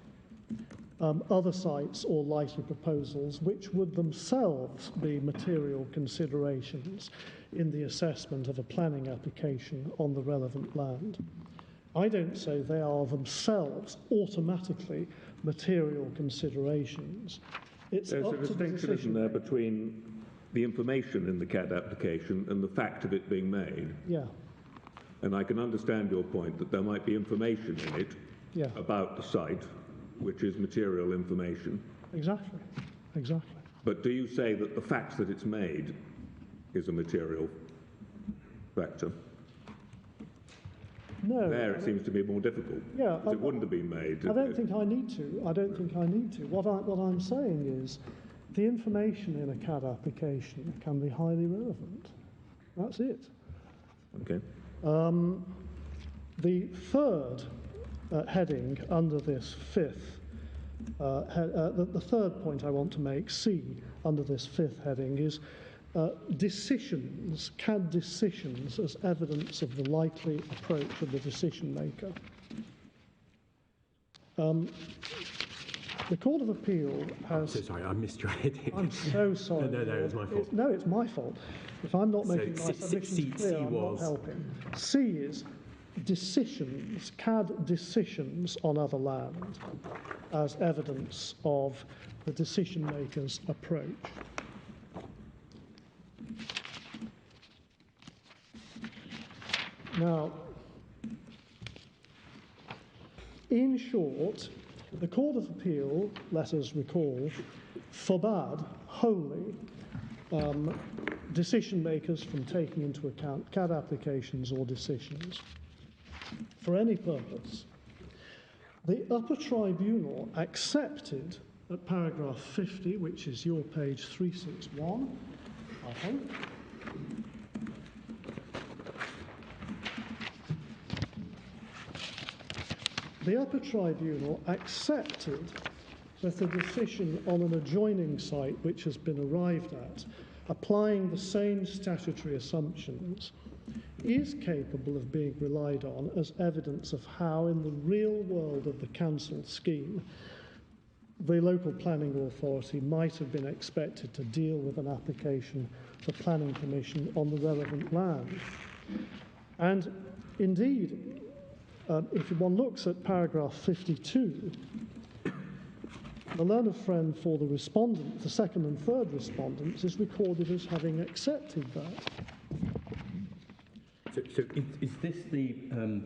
other sites or likely proposals which would themselves be material considerations in the assessment of a planning application on the relevant land. I don't say they are themselves automatically material considerations. It's There's up a to the distinction, decision isn't there, maker. between the information in the CAD application and the fact of it being made. Yeah, And I can understand your point that there might be information in it yeah, about the site, which is material information. exactly, exactly. But do you say that the fact that it's made is a material factor? No. There it seems to be more difficult. Yeah, because it wouldn't have been made. I don't think I need to. I don't think I need to. What I'm saying is the information in a CAD application can be highly relevant. That's it. Okay. The third heading under this fifth, the third point I want to make, C, under this fifth heading, is decisions, CAD decisions as evidence of the likely approach of the decision maker. The Court of Appeal has... So sorry, I missed your heading. I'm so sorry. No, it was my fault. No, it's my fault. If I'm not So making my submissions clear, I'm was... not helping. C is decisions, CAD decisions on other land as evidence of the decision maker's approach. Now, in short, the Court of Appeal, let us recall, forbade wholly decision makers from taking into account CAD applications or decisions for any purpose. The upper tribunal accepted at paragraph 50, which is your page 361, I think. The upper tribunal accepted that a decision on an adjoining site which has been arrived at, applying the same statutory assumptions, is capable of being relied on as evidence of how, in the real world of the council scheme, the local planning authority might have been expected to deal with an application for planning permission on the relevant land. And indeed, if one looks at paragraph 52, the learned friend for the respondent, the second and third respondents, is recorded as having accepted that. So is this the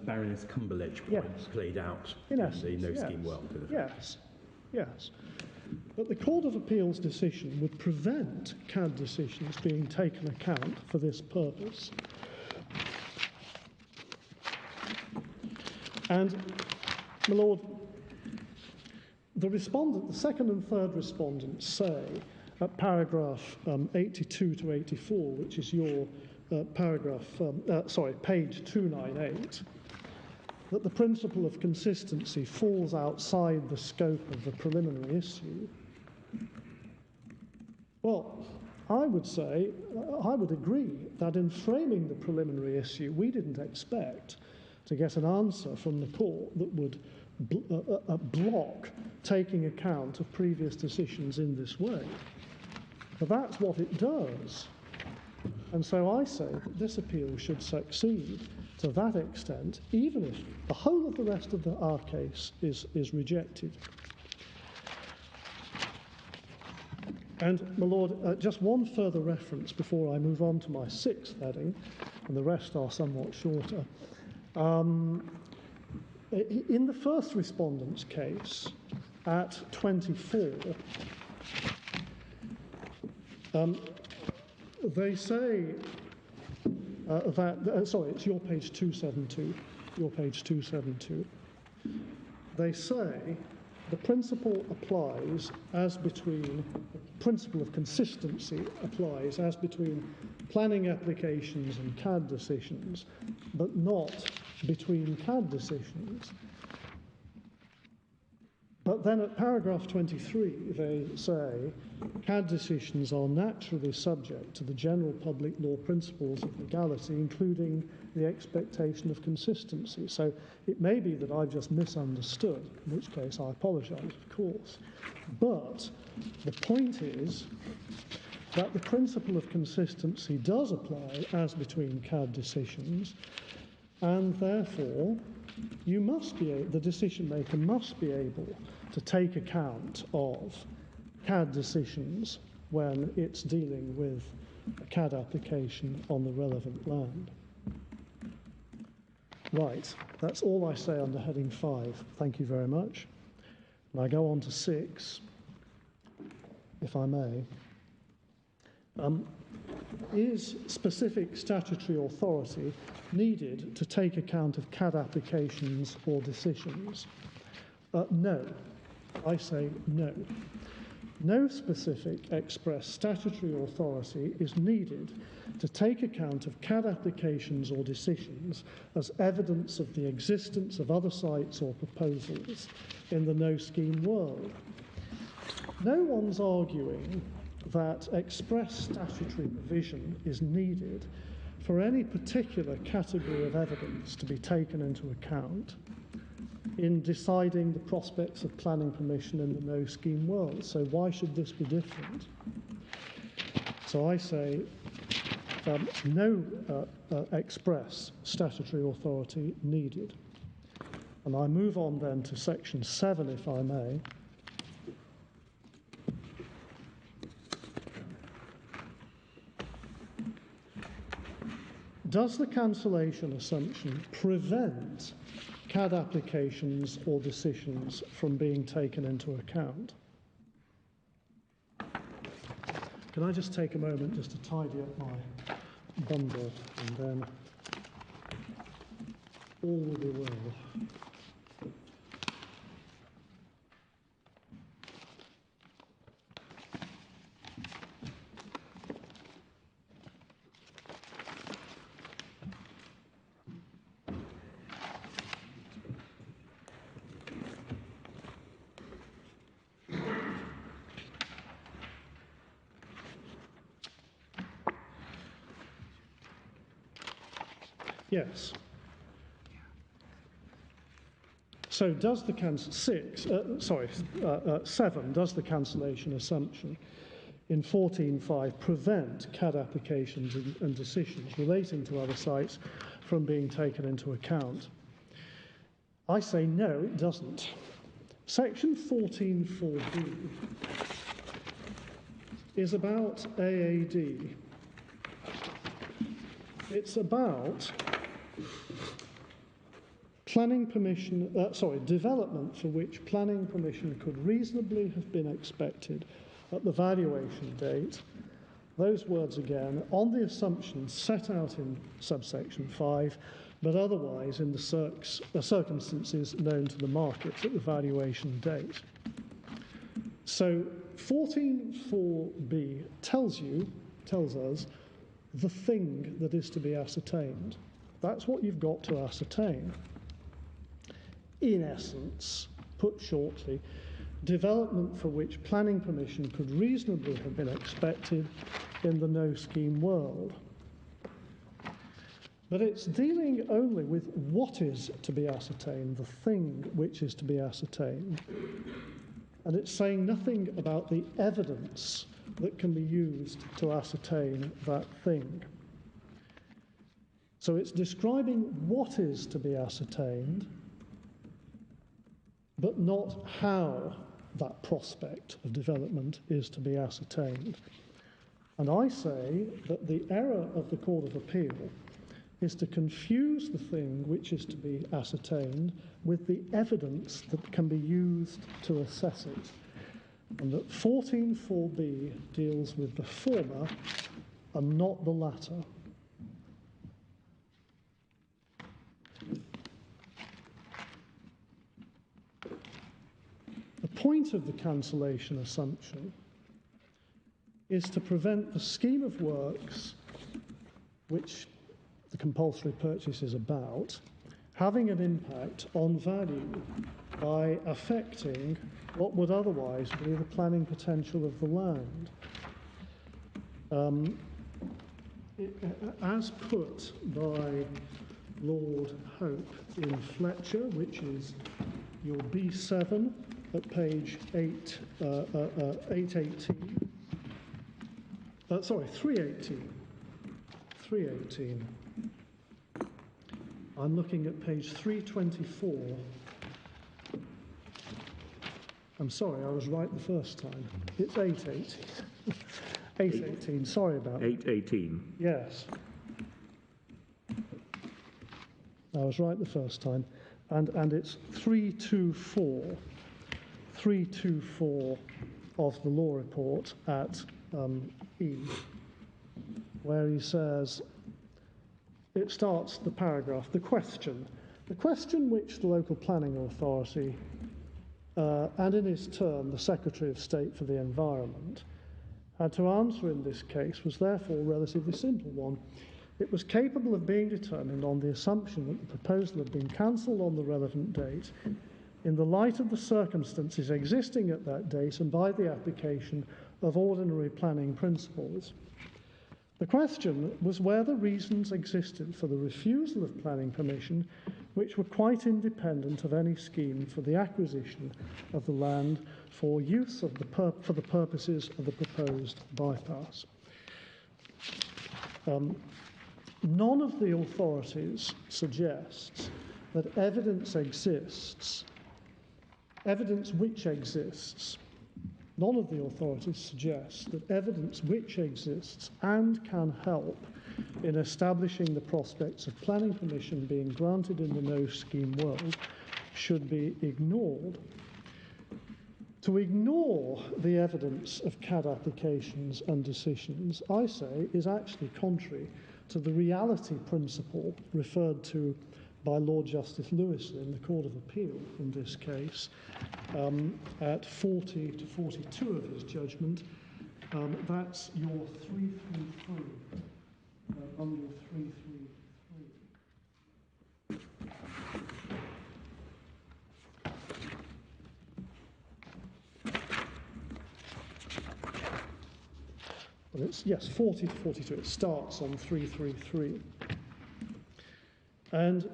Baroness Cumberledge point Yes. played out In in essence, the no yes. scheme world? Yes, yes. But the Court of Appeal's decision would prevent CAD decisions being taken account for this purpose. And, my Lord, the respondent, the second and third respondents say at paragraph 82 to 84, which is your page 298, that the principle of consistency falls outside the scope of the preliminary issue. Well, I would say, I would agree that in framing the preliminary issue, we didn't expect to get an answer from the court that would block taking account of previous decisions in this way. But that's what it does. And so I say that this appeal should succeed to that extent, even if the whole of the rest of our case is rejected. And, my Lord, just one further reference before I move on to my sixth heading, and the rest are somewhat shorter. In the first respondent's case, at 24, they say sorry, it's your page 272. Your page 272. They say the principle applies as between, the principle of consistency applies as between planning applications and CAD decisions, but not between CAD decisions. But then at paragraph 23, they say CAD decisions are naturally subject to the general public law principles of legality, including the expectation of consistency. So it may be that I've just misunderstood, in which case I apologise, of course. But the point is that the principle of consistency does apply as between CAD decisions, and therefore you must be, the decision maker must be able to take account of CAD decisions when it's dealing with a CAD application on the relevant land. Right, that's all I say under heading 5. Thank you very much. And I go on to 6, if I may. Is specific statutory authority needed to take account of CAD applications or decisions? No. I say no. No specific express statutory authority is needed to take account of CAD applications or decisions as evidence of the existence of other sites or proposals in the no-scheme world. No one's arguing that express statutory provision is needed for any particular category of evidence to be taken into account in deciding the prospects of planning permission in the no-scheme world. So why should this be different? So I say no express statutory authority needed. And I move on then to section 7, if I may. Does the cancellation assumption prevent CAD applications or decisions from being taken into account? Can I just take a moment just to tidy up my bundle, and then all will be well. Yes. So does the 7, does the cancellation assumption in 14.5 prevent CAD applications and decisions relating to other sites from being taken into account? I say no, it doesn't. Section 14.4b is about AAD. It's about planning permission, development for which planning permission could reasonably have been expected at the valuation date. Those words again, on the assumptions set out in subsection 5, but otherwise in the circumstances known to the market at the valuation date. So 14.4b tells us the thing that is to be ascertained. That's what you've got to ascertain. In essence, put shortly, development for which planning permission could reasonably have been expected in the no-scheme world. But it's dealing only with what is to be ascertained, the thing which is to be ascertained. And it's saying nothing about the evidence that can be used to ascertain that thing. So it's describing what is to be ascertained, but not how that prospect of development is to be ascertained. And I say that the error of the Court of Appeal is to confuse the thing which is to be ascertained with the evidence that can be used to assess it. And that 14.4b deals with the former and not the latter. The point of the cancellation assumption is to prevent the scheme of works which the compulsory purchase is about having an impact on value by affecting what would otherwise be the planning potential of the land. As put by Lord Hope in Fletcher, which is your B7 at page 318. I'm looking at page 324. I'm sorry, I was right the first time. It's 818. 818, sorry about that. 818. Yes. I was right the first time. And it's 324. 324 of the law report at E, where he says, it starts the paragraph, the question which the local planning authority and in his turn the Secretary of State for the Environment had to answer in this case was therefore a relatively simple one. It was capable of being determined on the assumption that the proposal had been cancelled on the relevant date in the light of the circumstances existing at that date and by the application of ordinary planning principles. The question was whether reasons existed for the refusal of planning permission which were quite independent of any scheme for the acquisition of the land for use of for the purposes of the proposed bypass. None of the authorities suggests that evidence exists, evidence which exists. None of the authorities suggest that evidence which exists and can help in establishing the prospects of planning permission being granted in the no-scheme world should be ignored. To ignore the evidence of CAD applications and decisions, I say, is actually contrary to the reality principle referred to by Lord Justice Lewis in the Court of Appeal in this case, at 40 to 42 of his judgment. That's your 333, under 333. Well, it's, yes, 40 to 42. It starts on 333. And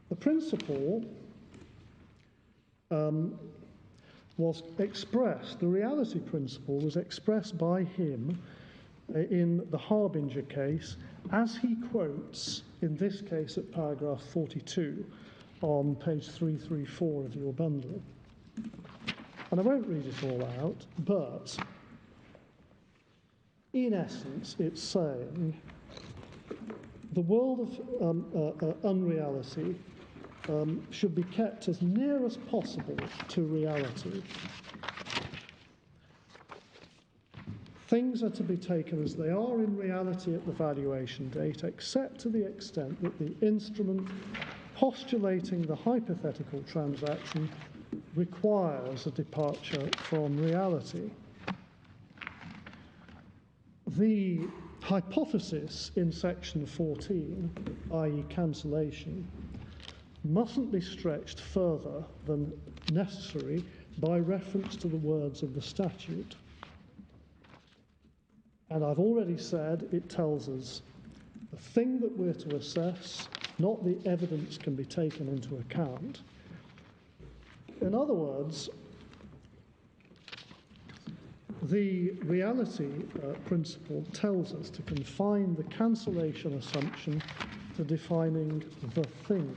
the principle was expressed, the reality principle was expressed by him in the Harbinger case, as he quotes, in this case at paragraph 42, on page 334 of your bundle. And I won't read it all out, but in essence, it's saying the world of unreality should be kept as near as possible to reality. Things are to be taken as they are in reality at the valuation date, except to the extent that the instrument postulating the hypothetical transaction requires a departure from reality. The hypothesis in section 14, i.e. cancellation, mustn't be stretched further than necessary by reference to the words of the statute. And I've already said it tells us the thing that we're to assess, not the evidence can be taken into account. In other words, the reality principle tells us to confine the cancellation assumption to defining the thing.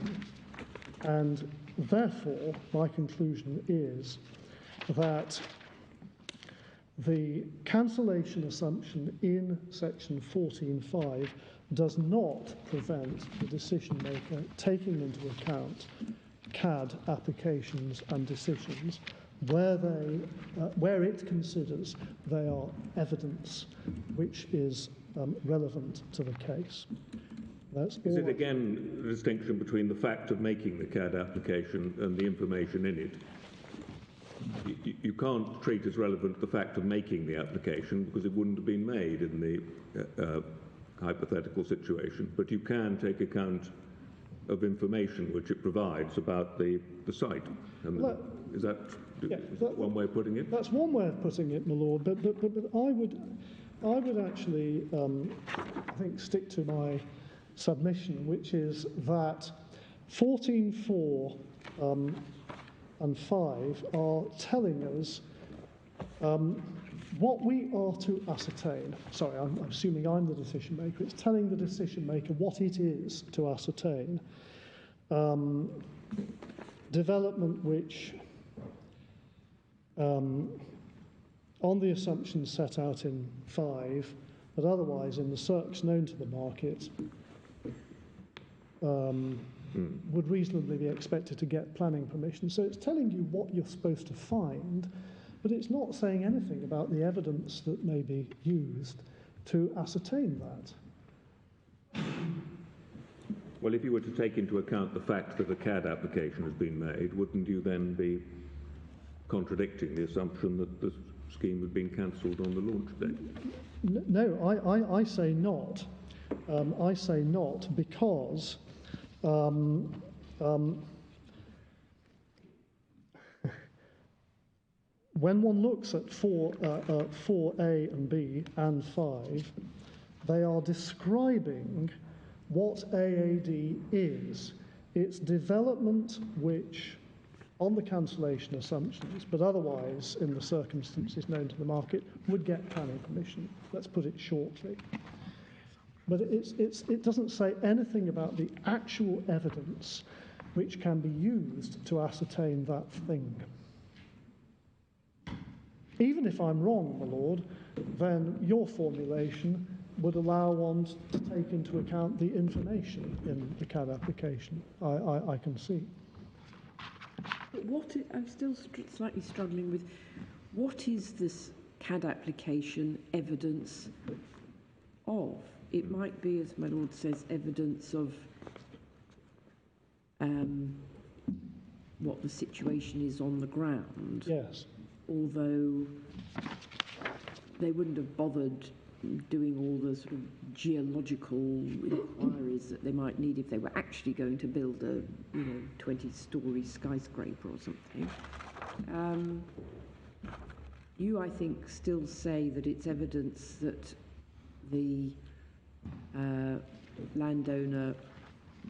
And therefore, my conclusion is that the cancellation assumption in section 14.5 does not prevent the decision maker taking into account CAD applications and decisions where it considers they are evidence which is relevant to the case. Is it again the distinction between the fact of making the CAD application and the information in it? You can't treat as relevant the fact of making the application because it wouldn't have been made in the hypothetical situation, but you can take account of information which it provides about the site. And is that one way of putting it? That's one way of putting it, my lord. But I would actually, I think, stick to my submission, which is that 14.4 and 5 are telling us what we are to ascertain. Sorry, I'm assuming I'm the decision maker. It's telling the decision maker what it is to ascertain. Development which, on the assumptions set out in 5, but otherwise in the circs known to the market, would reasonably be expected to get planning permission. So it's telling you what you're supposed to find, but it's not saying anything about the evidence that may be used to ascertain that. Well, if you were to take into account the fact that a CAD application has been made, wouldn't you then be contradicting the assumption that the scheme had been cancelled on the launch date? No, I say not. I say not because when one looks at 4A and B and 5, they are describing what AAD is. It's development which, on the cancellation assumptions, but otherwise in the circumstances known to the market, would get planning permission. Let's put it shortly. But it doesn't say anything about the actual evidence which can be used to ascertain that thing. Even if I'm wrong, my lord, then your formulation would allow one to take into account the information in the CAD application. I can see. But I'm still slightly struggling with what is this CAD application evidence of? It might be, as my lord says, evidence of what the situation is on the ground. Yes. Although they wouldn't have bothered doing all the sort of geological inquiries that they might need if they were actually going to build a 20-story skyscraper or something. You, I think, still say that it's evidence that the landowner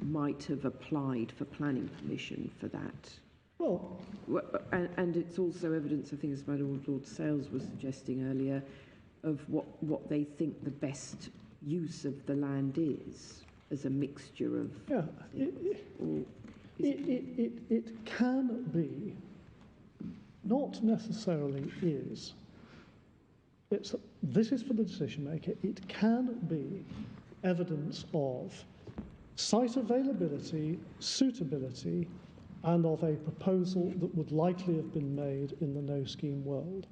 might have applied for planning permission for that. Well, and it's also evidence, I think, as my Lord Sales was suggesting earlier, of what they think the best use of the land is as a mixture of. yeah, it can be, not necessarily is. This is for the decision maker. It can be evidence of site availability, suitability, and of a proposal that would likely have been made in the no-scheme world.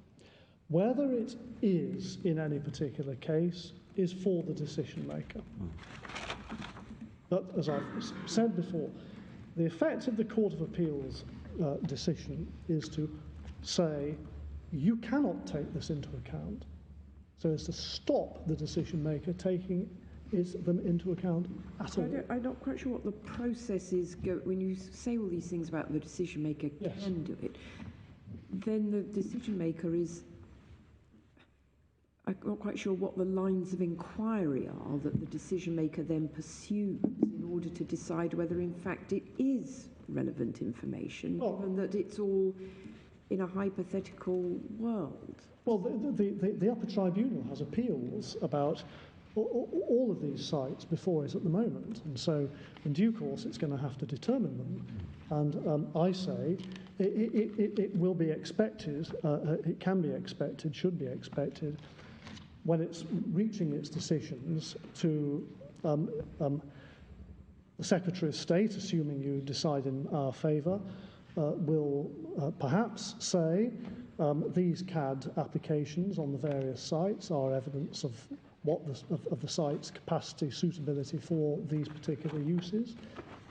Whether it is in any particular case is for the decision maker. But as I've said before, the effect of the Court of Appeal's decision is to say you cannot take this into account, so as to stop the decision maker taking them into account at all. I'm not quite sure what the process is when you say all these things about the decision maker Yes. can do it. then the decision maker is, I'm not quite sure what the lines of inquiry are that the decision maker then pursues in order to decide whether in fact it is relevant information, given that it's all in a hypothetical world. Well, the upper tribunal has appeals about all of these sites before it at the moment, and so in due course it's going to have to determine them. And I say it will be expected, it can be expected, should be expected, when it's reaching its decisions to the Secretary of State, assuming you decide in our favour, will perhaps say these CAD applications on the various sites are evidence of what the site's capacity, suitability for these particular uses.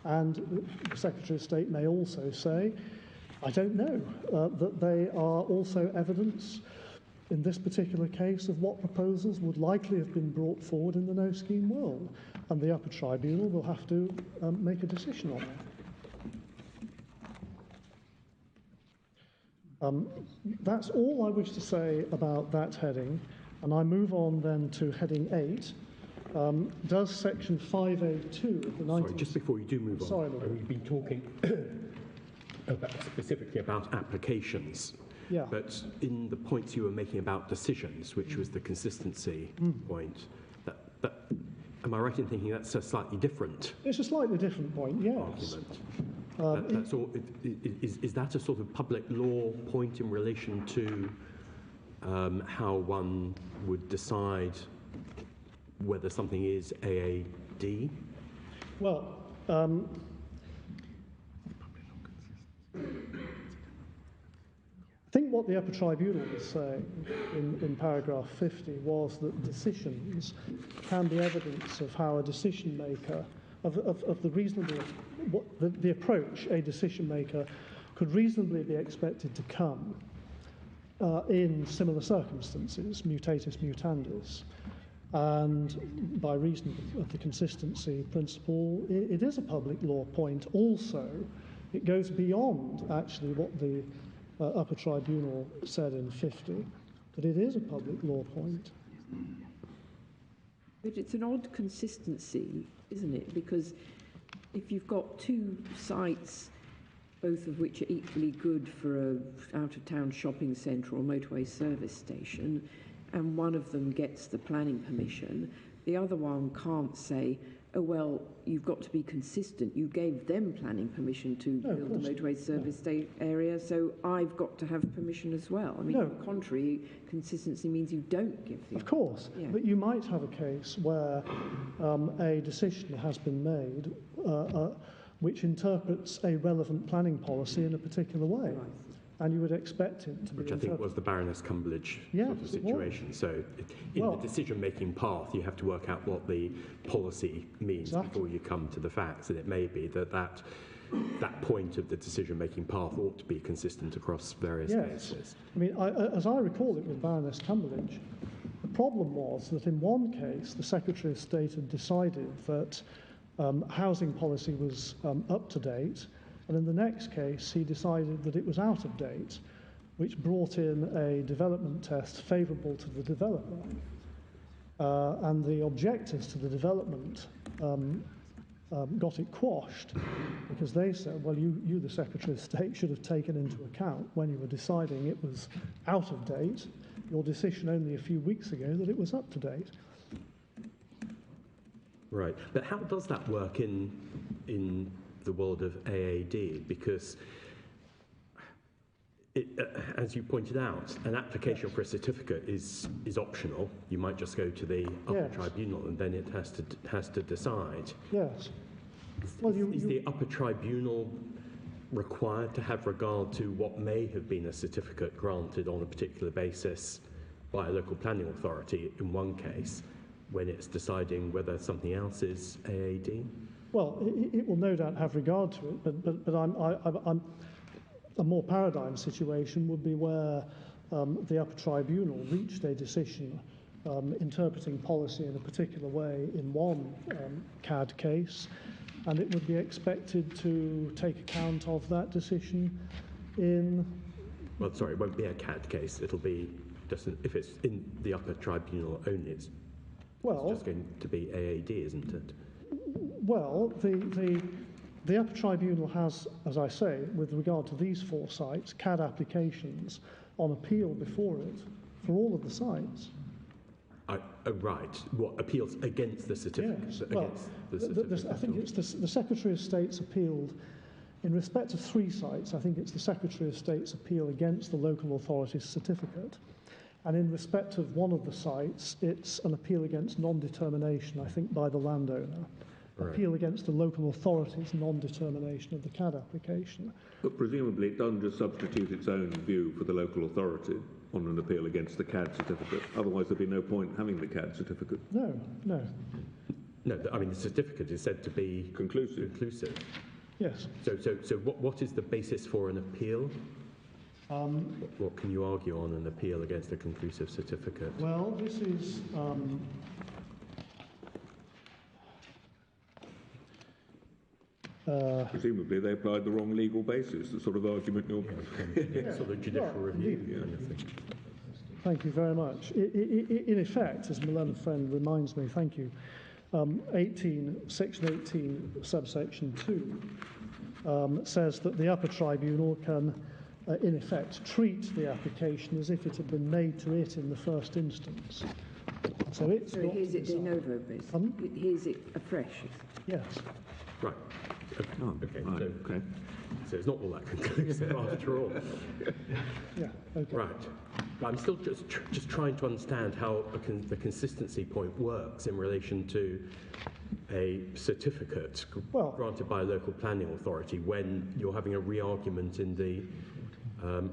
And the Secretary of State may also say, I don't know, that they are also evidence in this particular case of what proposals would likely have been brought forward in the no-scheme world. And the upper tribunal will have to make a decision on that. That's all I wish to say about that heading. And I move on then to heading 8. Does section 5A2 of the 19th... Sorry, just before you do move on, Sorry, Lord. we've been talking specifically about applications. Yeah. But in the points you were making about decisions, which was the consistency point, am I right in thinking that's a slightly different It's a slightly different point, yes. argument? That's all, is that a sort of public law point in relation to how one would decide whether something is AAD? Well, I think what the upper tribunal was saying in paragraph 50 was that decisions can be evidence of how a decision maker, of the reasonable, the approach a decision maker could reasonably be expected to come in similar circumstances, mutatis mutandis. And by reason of the consistency principle, it is a public law point also. It goes beyond actually what the upper tribunal said in 50, that it is a public law point. But it's an odd consistency, isn't it? Because if you've got two sites, both of which are equally good for a out-of-town shopping centre or motorway service station, and one of them gets the planning permission, the other one can't say, oh, well, you've got to be consistent. You gave them planning permission to build a motorway service area, so I've got to have permission as well. I mean, on the contrary, consistency means you don't give the... Of course, but you might have a case where a decision has been made which interprets a relevant planning policy in a particular way. Right. And you would expect it to be... Which I think was the Baroness Cumberledge sort of situation. So in the decision-making path, you have to work out what the policy means before you come to the facts. And it may be that point of the decision-making path ought to be consistent across various cases. I mean, as I recall it with Baroness Cumberledge, the problem was that in one case, the Secretary of State had decided that housing policy was up to date, and in the next case, he decided that it was out of date, which brought in a development test favourable to the developer. And the objectors to the development got it quashed because they said, well, you, the Secretary of State, should have taken into account when you were deciding it was out of date, your decision only a few weeks ago that it was up to date. Right. But how does that work in the world of AAD? Because, as you pointed out, an application for a certificate is optional. You might just go to the upper tribunal and then it has to decide. Yes. Is the upper tribunal required to have regard to what may have been a certificate granted on a particular basis by a local planning authority in one case when it's deciding whether something else is AAD? Well, it will no doubt have regard to it, but I'm a more paradigm situation would be where the upper tribunal reached a decision interpreting policy in a particular way in one CAD case, and it would be expected to take account of that decision in Well, sorry, it won't be a CAD case. It'll be just if it's in the upper tribunal only. It's just going to be AAD, isn't it? Well, the upper tribunal has, as I say, with regard to these 4 sites, CAD applications on appeal before it for all of the sites. Right. What appeals against the certificate? Yes. Against the certificate. I think it's the Secretary of State's appealed in respect of 3 sites. I think it's the Secretary of State's appeal against the local authority's certificate. And in respect of one of the sites, it's an appeal against non-determination, I think, by the landowner. Right. Appeal against the local authority's non-determination of the CAD application. But presumably it doesn't just substitute its own view for the local authority on an appeal against the CAD certificate. Otherwise there'd be no point having the CAD certificate. No. No, I mean the certificate is said to be conclusive. Yes. So what is the basis for an appeal? What can you argue on an appeal against a conclusive certificate? Well, this is... Presumably they applied the wrong legal basis, the sort of argument you're... Sort of judicial review kind of thing. Thank you very much. In effect, as my learned friend reminds me, thank you, Section 18, subsection 2, says that the upper tribunal can, in effect, treat the application as if it had been made to it in the first instance. So it's So got here's to it de decide. novo, basically. Pardon? Here's it afresh. Yes. Right. Okay. Right, okay. So it's not all that conclusive after all. Yeah. Okay. Right. But I'm still just trying to understand how the consistency point works in relation to a certificate granted by a local planning authority when you're having a re-argument in the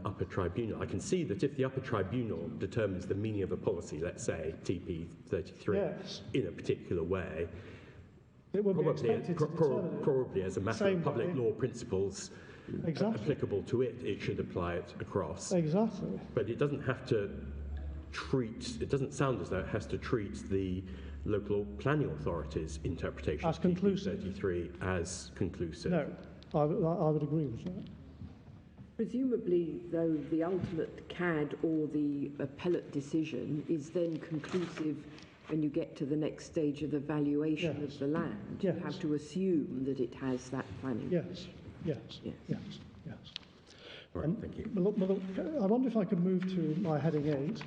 upper tribunal. I can see that if the upper tribunal determines the meaning of a policy, let's say TP 33, Yes. in a particular way, It would be expected to determine it. probably as a matter Same of public way. law principles Exactly. applicable to it, it should apply it across. Exactly. But it doesn't have to it doesn't sound as though it has to treat the local planning authority's interpretation As of conclusive. 33 as conclusive. No, I would agree with that. Presumably, though, the ultimate CAD or the appellate decision is then conclusive when you get to the next stage of the valuation Yes. of the land. Yes. You have to assume that it has that planning. Yes. Right, thank you. Look, I wonder if I could move to my heading 8.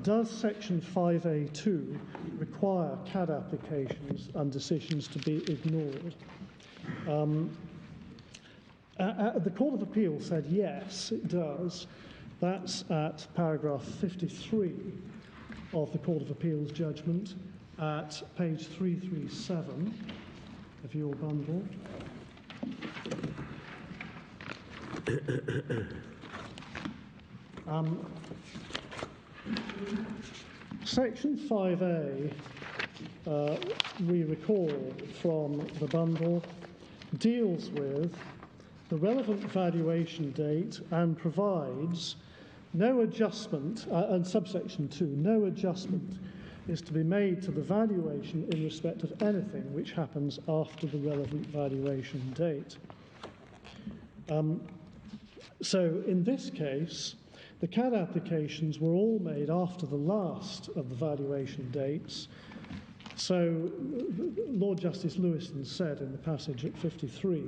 Does Section 5A2 require CAD applications and decisions to be ignored? The Court of Appeal said yes, it does. That's at paragraph 53 of the Court of Appeal's judgment at page 337 of your bundle. Section 5A, we recall from the bundle, deals with the relevant valuation date and provides no adjustment, and subsection 2, no adjustment is to be made to the valuation in respect of anything which happens after the relevant valuation date. So in this case, the CAD applications were all made after the last of the valuation dates. So Lord Justice Lewison said in the passage at 53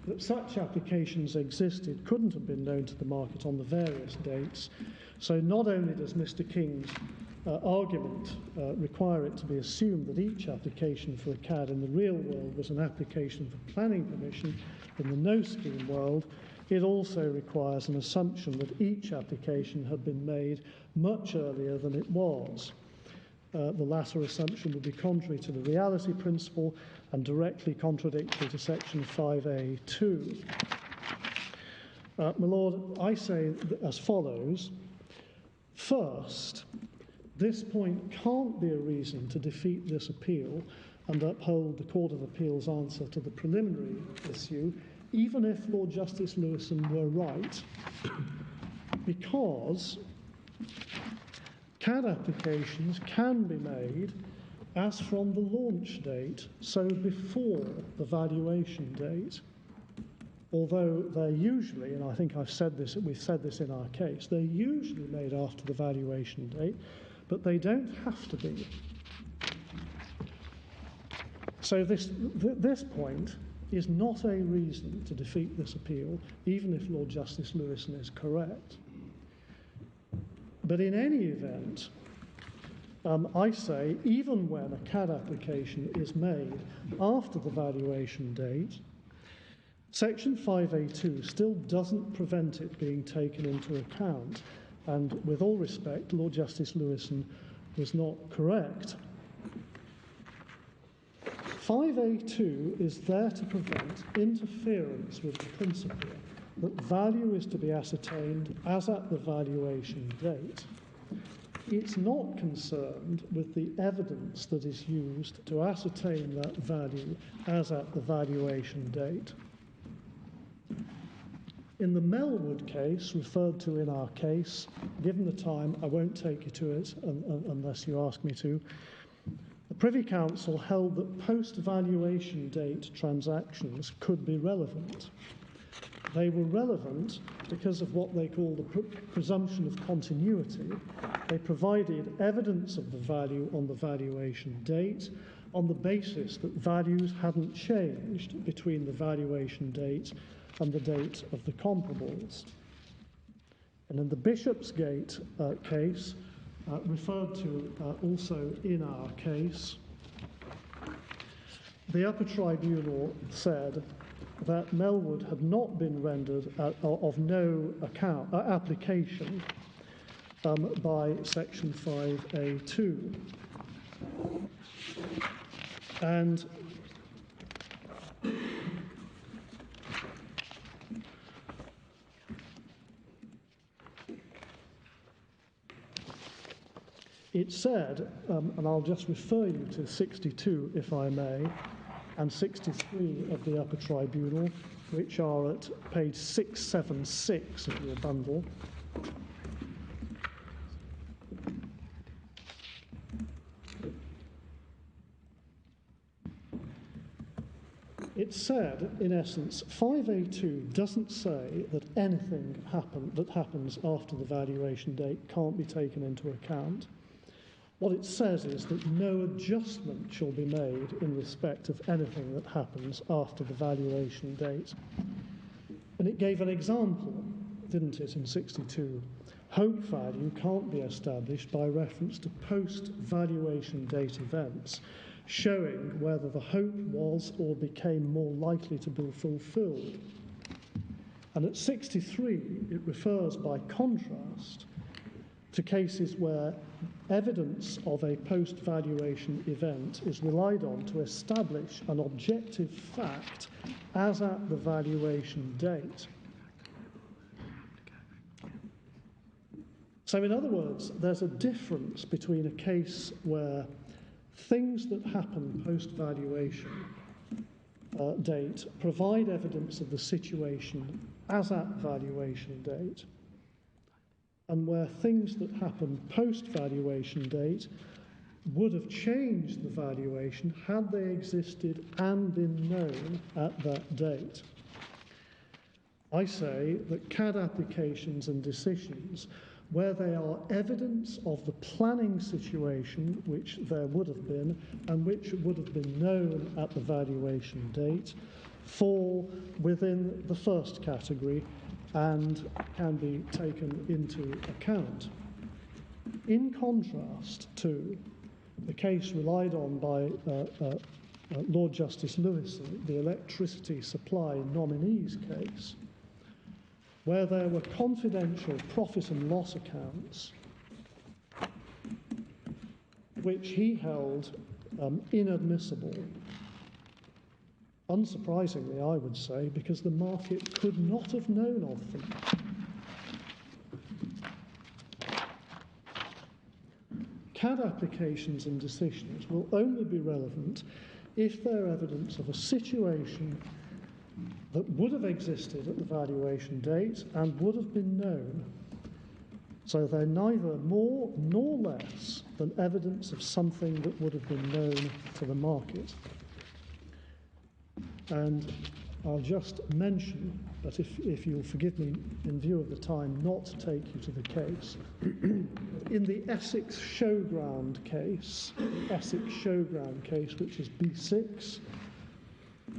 that such applications existed, couldn't have been known to the market on the various dates. So not only does Mr. King's argument require it to be assumed that each application for a CAD in the real world was an application for planning permission in the no-scheme world, it also requires an assumption that each application had been made much earlier than it was. The latter assumption would be contrary to the reality principle and directly contradictory to Section 5A2. My Lord, I say as follows. First, this point can't be a reason to defeat this appeal and uphold the Court of Appeal's answer to the preliminary issue, even if Lord Justice Lewison were right, because CAD applications can be made as from the launch date, so before the valuation date. although they're usually, and I think we've said this in our case, they're usually made after the valuation date, but they don't have to be. So this point is not a reason to defeat this appeal, even if Lord Justice Lewison is correct. But in any event, I say, even when a CAD application is made after the valuation date, Section 5A2 still doesn't prevent it being taken into account. And with all respect, Lord Justice Lewison was not correct. 5A2 is there to prevent interference with the principle that value is to be ascertained as at the valuation date. It's not concerned with the evidence that is used to ascertain that value as at the valuation date. In the Melwood case, referred to in our case, given the time, I won't take you to it unless you ask me to, the Privy Council held that post-valuation date transactions could be relevant. They were relevant because of what they call the presumption of continuity. They provided evidence of the value on the valuation date on the basis that values hadn't changed between the valuation date and the date of the comparables. And in the Bishopsgate case, referred to also in our case, the upper tribunal said that Melwood had not been rendered of no application by Section 5A2. And it said, and I'll just refer you to 62, if I may, and 63 of the upper tribunal, which are at page 676 of your bundle. It said, in essence, 5A2 doesn't say that anything that happens after the valuation date can't be taken into account. What it says is that no adjustment shall be made in respect of anything that happens after the valuation date. And it gave an example, didn't it, in 62? Hope value can't be established by reference to post-valuation date events, showing whether the hope was or became more likely to be fulfilled. And at 63, it refers by contrast to cases where evidence of a post-valuation event is relied on to establish an objective fact as at the valuation date. So in other words, there's a difference between a case where things that happen post-valuation date provide evidence of the situation as at valuation date, and where things that happen post-valuation date would have changed the valuation had they existed and been known at that date. I say that CAD applications and decisions, where they are evidence of the planning situation which there would have been and which would have been known at the valuation date, fall within the first category and can be taken into account. In contrast to the case relied on by Lord Justice Lewison, the electricity supply nominees case, where there were confidential profit and loss accounts, which he held inadmissible. Unsurprisingly, I would say, because the market could not have known of them. CAD applications and decisions will only be relevant if they're evidence of a situation that would have existed at the valuation date and would have been known. So they're neither more nor less than evidence of something that would have been known to the market. And I'll just mention, but if you'll forgive me in view of the time, not to take you to the case. In the Essex Showground case, which is B6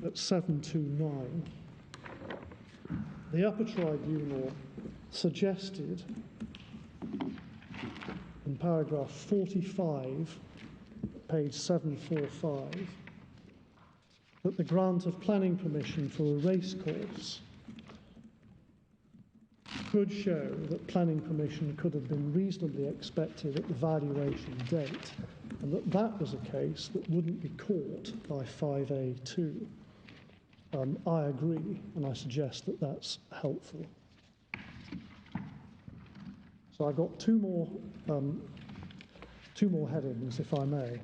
at 729, the upper tribunal suggested in paragraph 45, page 745, that the grant of planning permission for a racecourse could show that planning permission could have been reasonably expected at the valuation date, and that was a case that wouldn't be caught by 5A2. I agree, and I suggest that that's helpful. So I've got two more headings, if I may,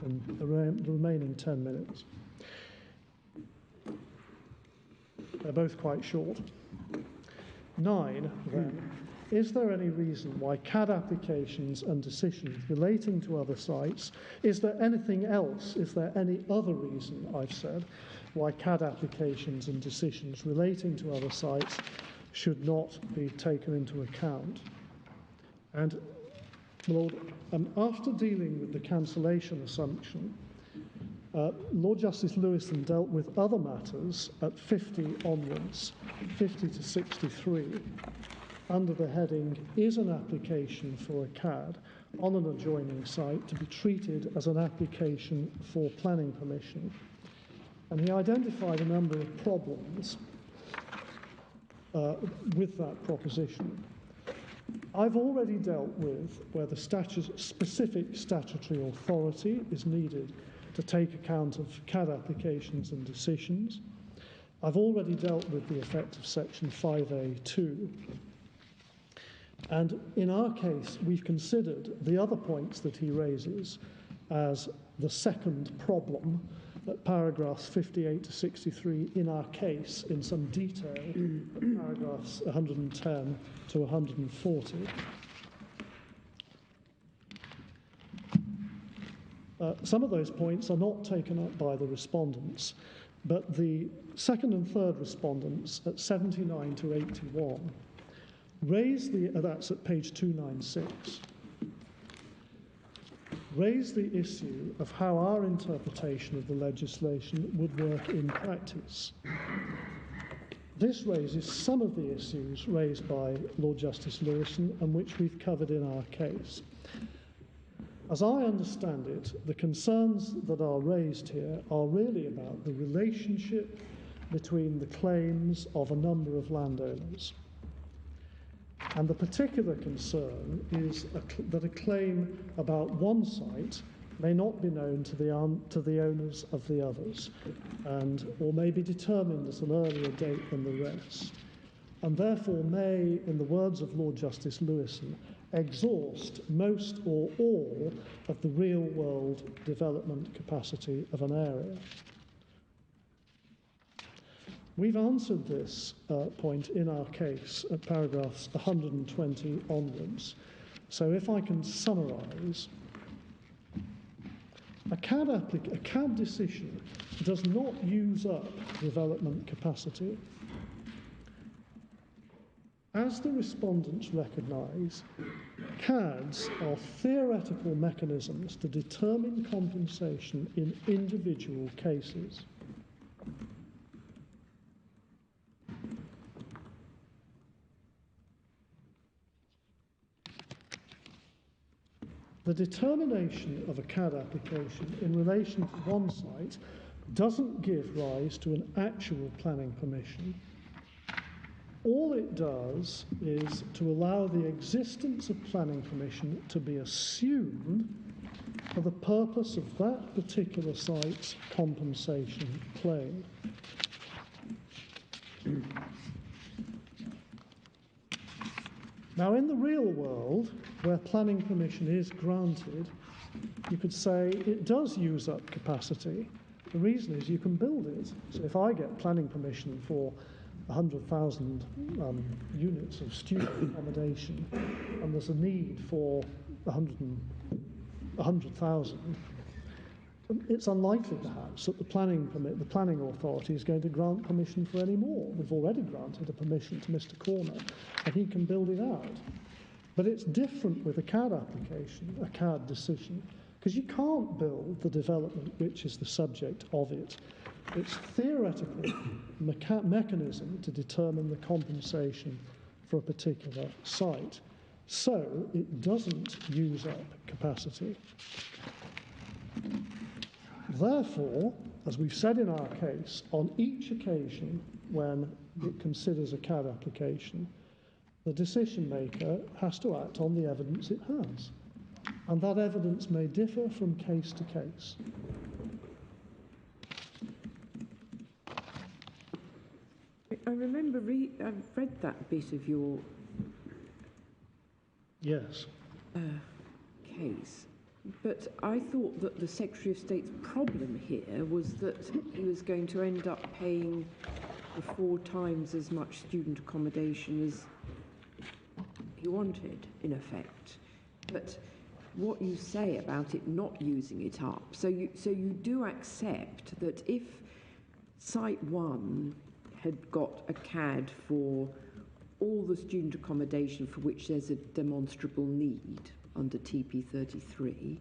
in the remaining 10 minutes. They're both quite short. 9, then. Is there any reason why CAD applications and decisions relating to other sites, is there anything else, is there any other reason, I've said, why CAD applications and decisions relating to other sites should not be taken into account? And, Lord, after dealing with the cancellation assumption, Lord Justice Lewison dealt with other matters at 50 onwards, 50 to 63, under the heading, is an application for a CAD on an adjoining site to be treated as an application for planning permission? And he identified a number of problems with that proposition. I've already dealt with where the specific statutory authority is needed to take account of CAD applications and decisions. I've already dealt with the effect of section 5A2. And in our case, we've considered the other points that he raises as the second problem at paragraphs 58 to 63 in our case in some detail at paragraphs 110 to 140. Some of those points are not taken up by the respondents, but the second and third respondents at 79 to 81 raise that's at page 296, raise the issue of how our interpretation of the legislation would work in practice. This raises some of the issues raised by Lord Justice Lewison and which we've covered in our case. As I understand it, the concerns that are raised here are really about the relationship between the claims of a number of landowners. And the particular concern is that a claim about one site may not be known to the owners of the others, or may be determined at an earlier date than the rest, and therefore may, in the words of Lord Justice Lewison, exhaust most or all of the real-world development capacity of an area. We've answered this point in our case at paragraphs 120 onwards. So if I can summarise, a CAD decision does not use up development capacity. As the respondents recognise, CADs are theoretical mechanisms to determine compensation in individual cases. The determination of a CAD application in relation to one site doesn't give rise to an actual planning permission. All it does is to allow the existence of planning permission to be assumed for the purpose of that particular site's compensation claim. Now, in the real world, where planning permission is granted, you could say it does use up capacity. The reason is you can build it. So if I get planning permission for 100,000 units of student accommodation, and there's a need for 100,000, It's unlikely, perhaps, that the planning authority is going to grant permission for any more. We've already granted a permission to Mr. Corner, and he can build it out. But it's different with a CAD application, a CAD decision, because you can't build the development which is the subject of it. It's theoretical mechanism to determine the compensation for a particular site. So it doesn't use up capacity. Therefore, as we've said in our case, on each occasion when it considers a CAD application, the decision maker has to act on the evidence it has. And that evidence may differ from case to case. I remember I've read that bit of your Yes. Case, but I thought that the Secretary of State's problem here was that he was going to end up paying for 4 times as much student accommodation as he wanted, in effect. But what you say about it not using it up, so you do accept that if Site 1 had got a CAD for all the student accommodation for which there's a demonstrable need under TP33,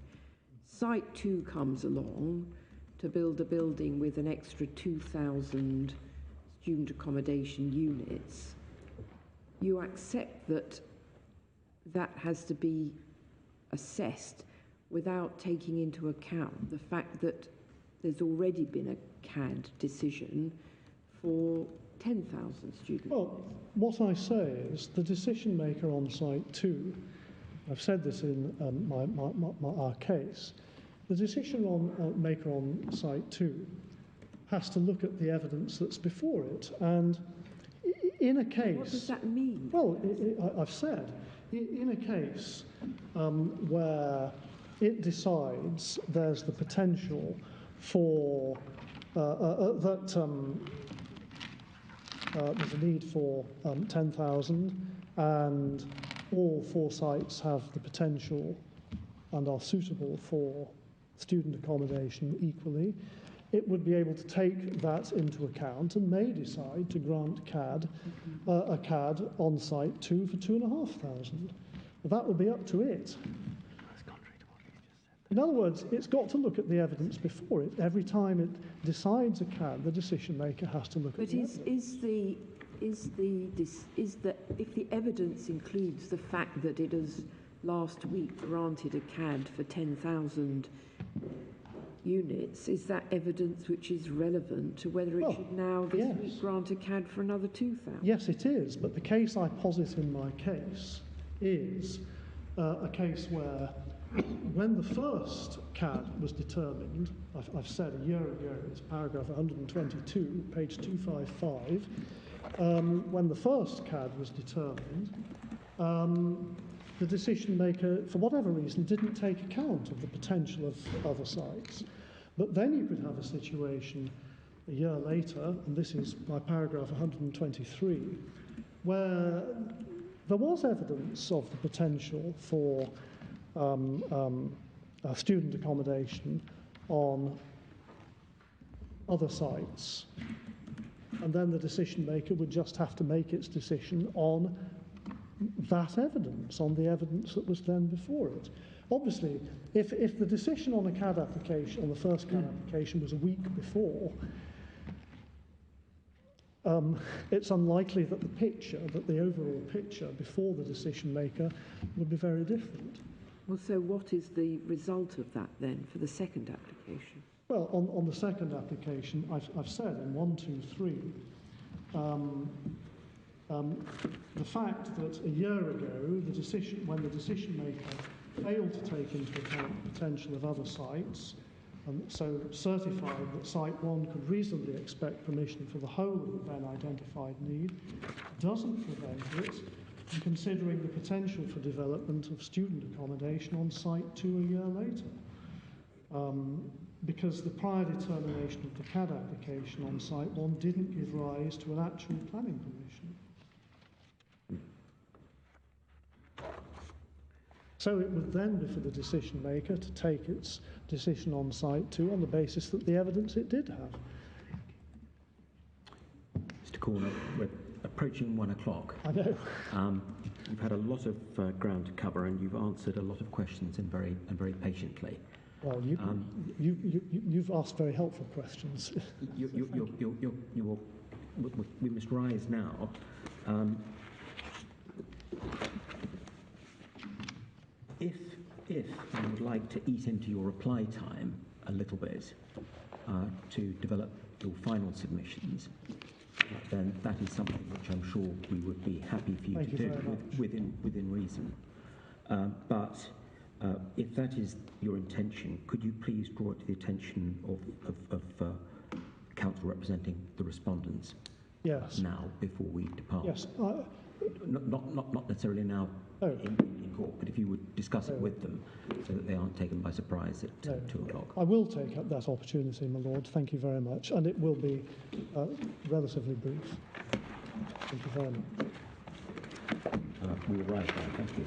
Site 2 comes along to build a building with an extra 2,000 student accommodation units. You accept that that has to be assessed without taking into account the fact that there's already been a CAD decision for 10,000 students. Well, what I say is the decision maker on Site 2, I've said this in our case, the decision maker on Site 2 has to look at the evidence that's before it. And in a case... What does that mean? Well, I've said, in a case where it decides there's the potential for there's a need for 10,000 and all 4 sites have the potential and are suitable for student accommodation equally, it would be able to take that into account and may decide to grant a CAD on Site 2 for 2,500. That will be up to it. In other words, it's got to look at the evidence before it. Every time it decides a CAD, the decision maker has to look at the evidence. But if the evidence includes the fact that it has last week granted a CAD for 10,000 units, is that evidence which is relevant to whether it should now this week grant a CAD for another 2,000? Yes, it is. But the case I posit in my case is a case where when the first CAD was determined, I've said a year ago, it's paragraph 122, page 255, when the first CAD was determined, the decision maker, for whatever reason, didn't take account of the potential of other sites. But then you could have a situation a year later, and this is my paragraph 123, where there was evidence of the potential for student accommodation on other sites. And then the decision maker would just have to make its decision on that evidence, on the evidence that was then before it. Obviously, if the decision on a CAD application, on the first CAD application, was a week before, it's unlikely that the overall picture before the decision maker would be very different. Well, so what is the result of that then for the second application? Well, on the second application, I've said in 1, 2, 3, the fact that a year ago, when the decision maker failed to take into account the potential of other sites, and so certified that Site 1 could reasonably expect permission for the whole of the then identified need, doesn't prevent it from considering the potential for development of student accommodation on Site 2 a year later. Because the prior determination of the CAD application on Site 1 didn't give rise to an actual planning permission. So it would then be for the decision maker to take its decision on site too, on the basis that the evidence it did have. Mr. Corner, we're approaching 1 o'clock. I know. You've had a lot of ground to cover, and you've answered a lot of questions and very patiently. Well, you've asked very helpful questions. We must rise now. If you would like to eat into your reply time a little bit to develop your final submissions, then that is something which I'm sure we would be happy for you to do within reason. But if that is your intention, could you please draw it to the attention of counsel representing the respondents? Yes. Now, before we depart. Yes. Not necessarily now in court, but if you would discuss it with them so that they aren't taken by surprise at 2 o'clock. I will take up that opportunity, my lord. Thank you very much. And it will be relatively brief. Thank you very much. We will rise now. Thank you.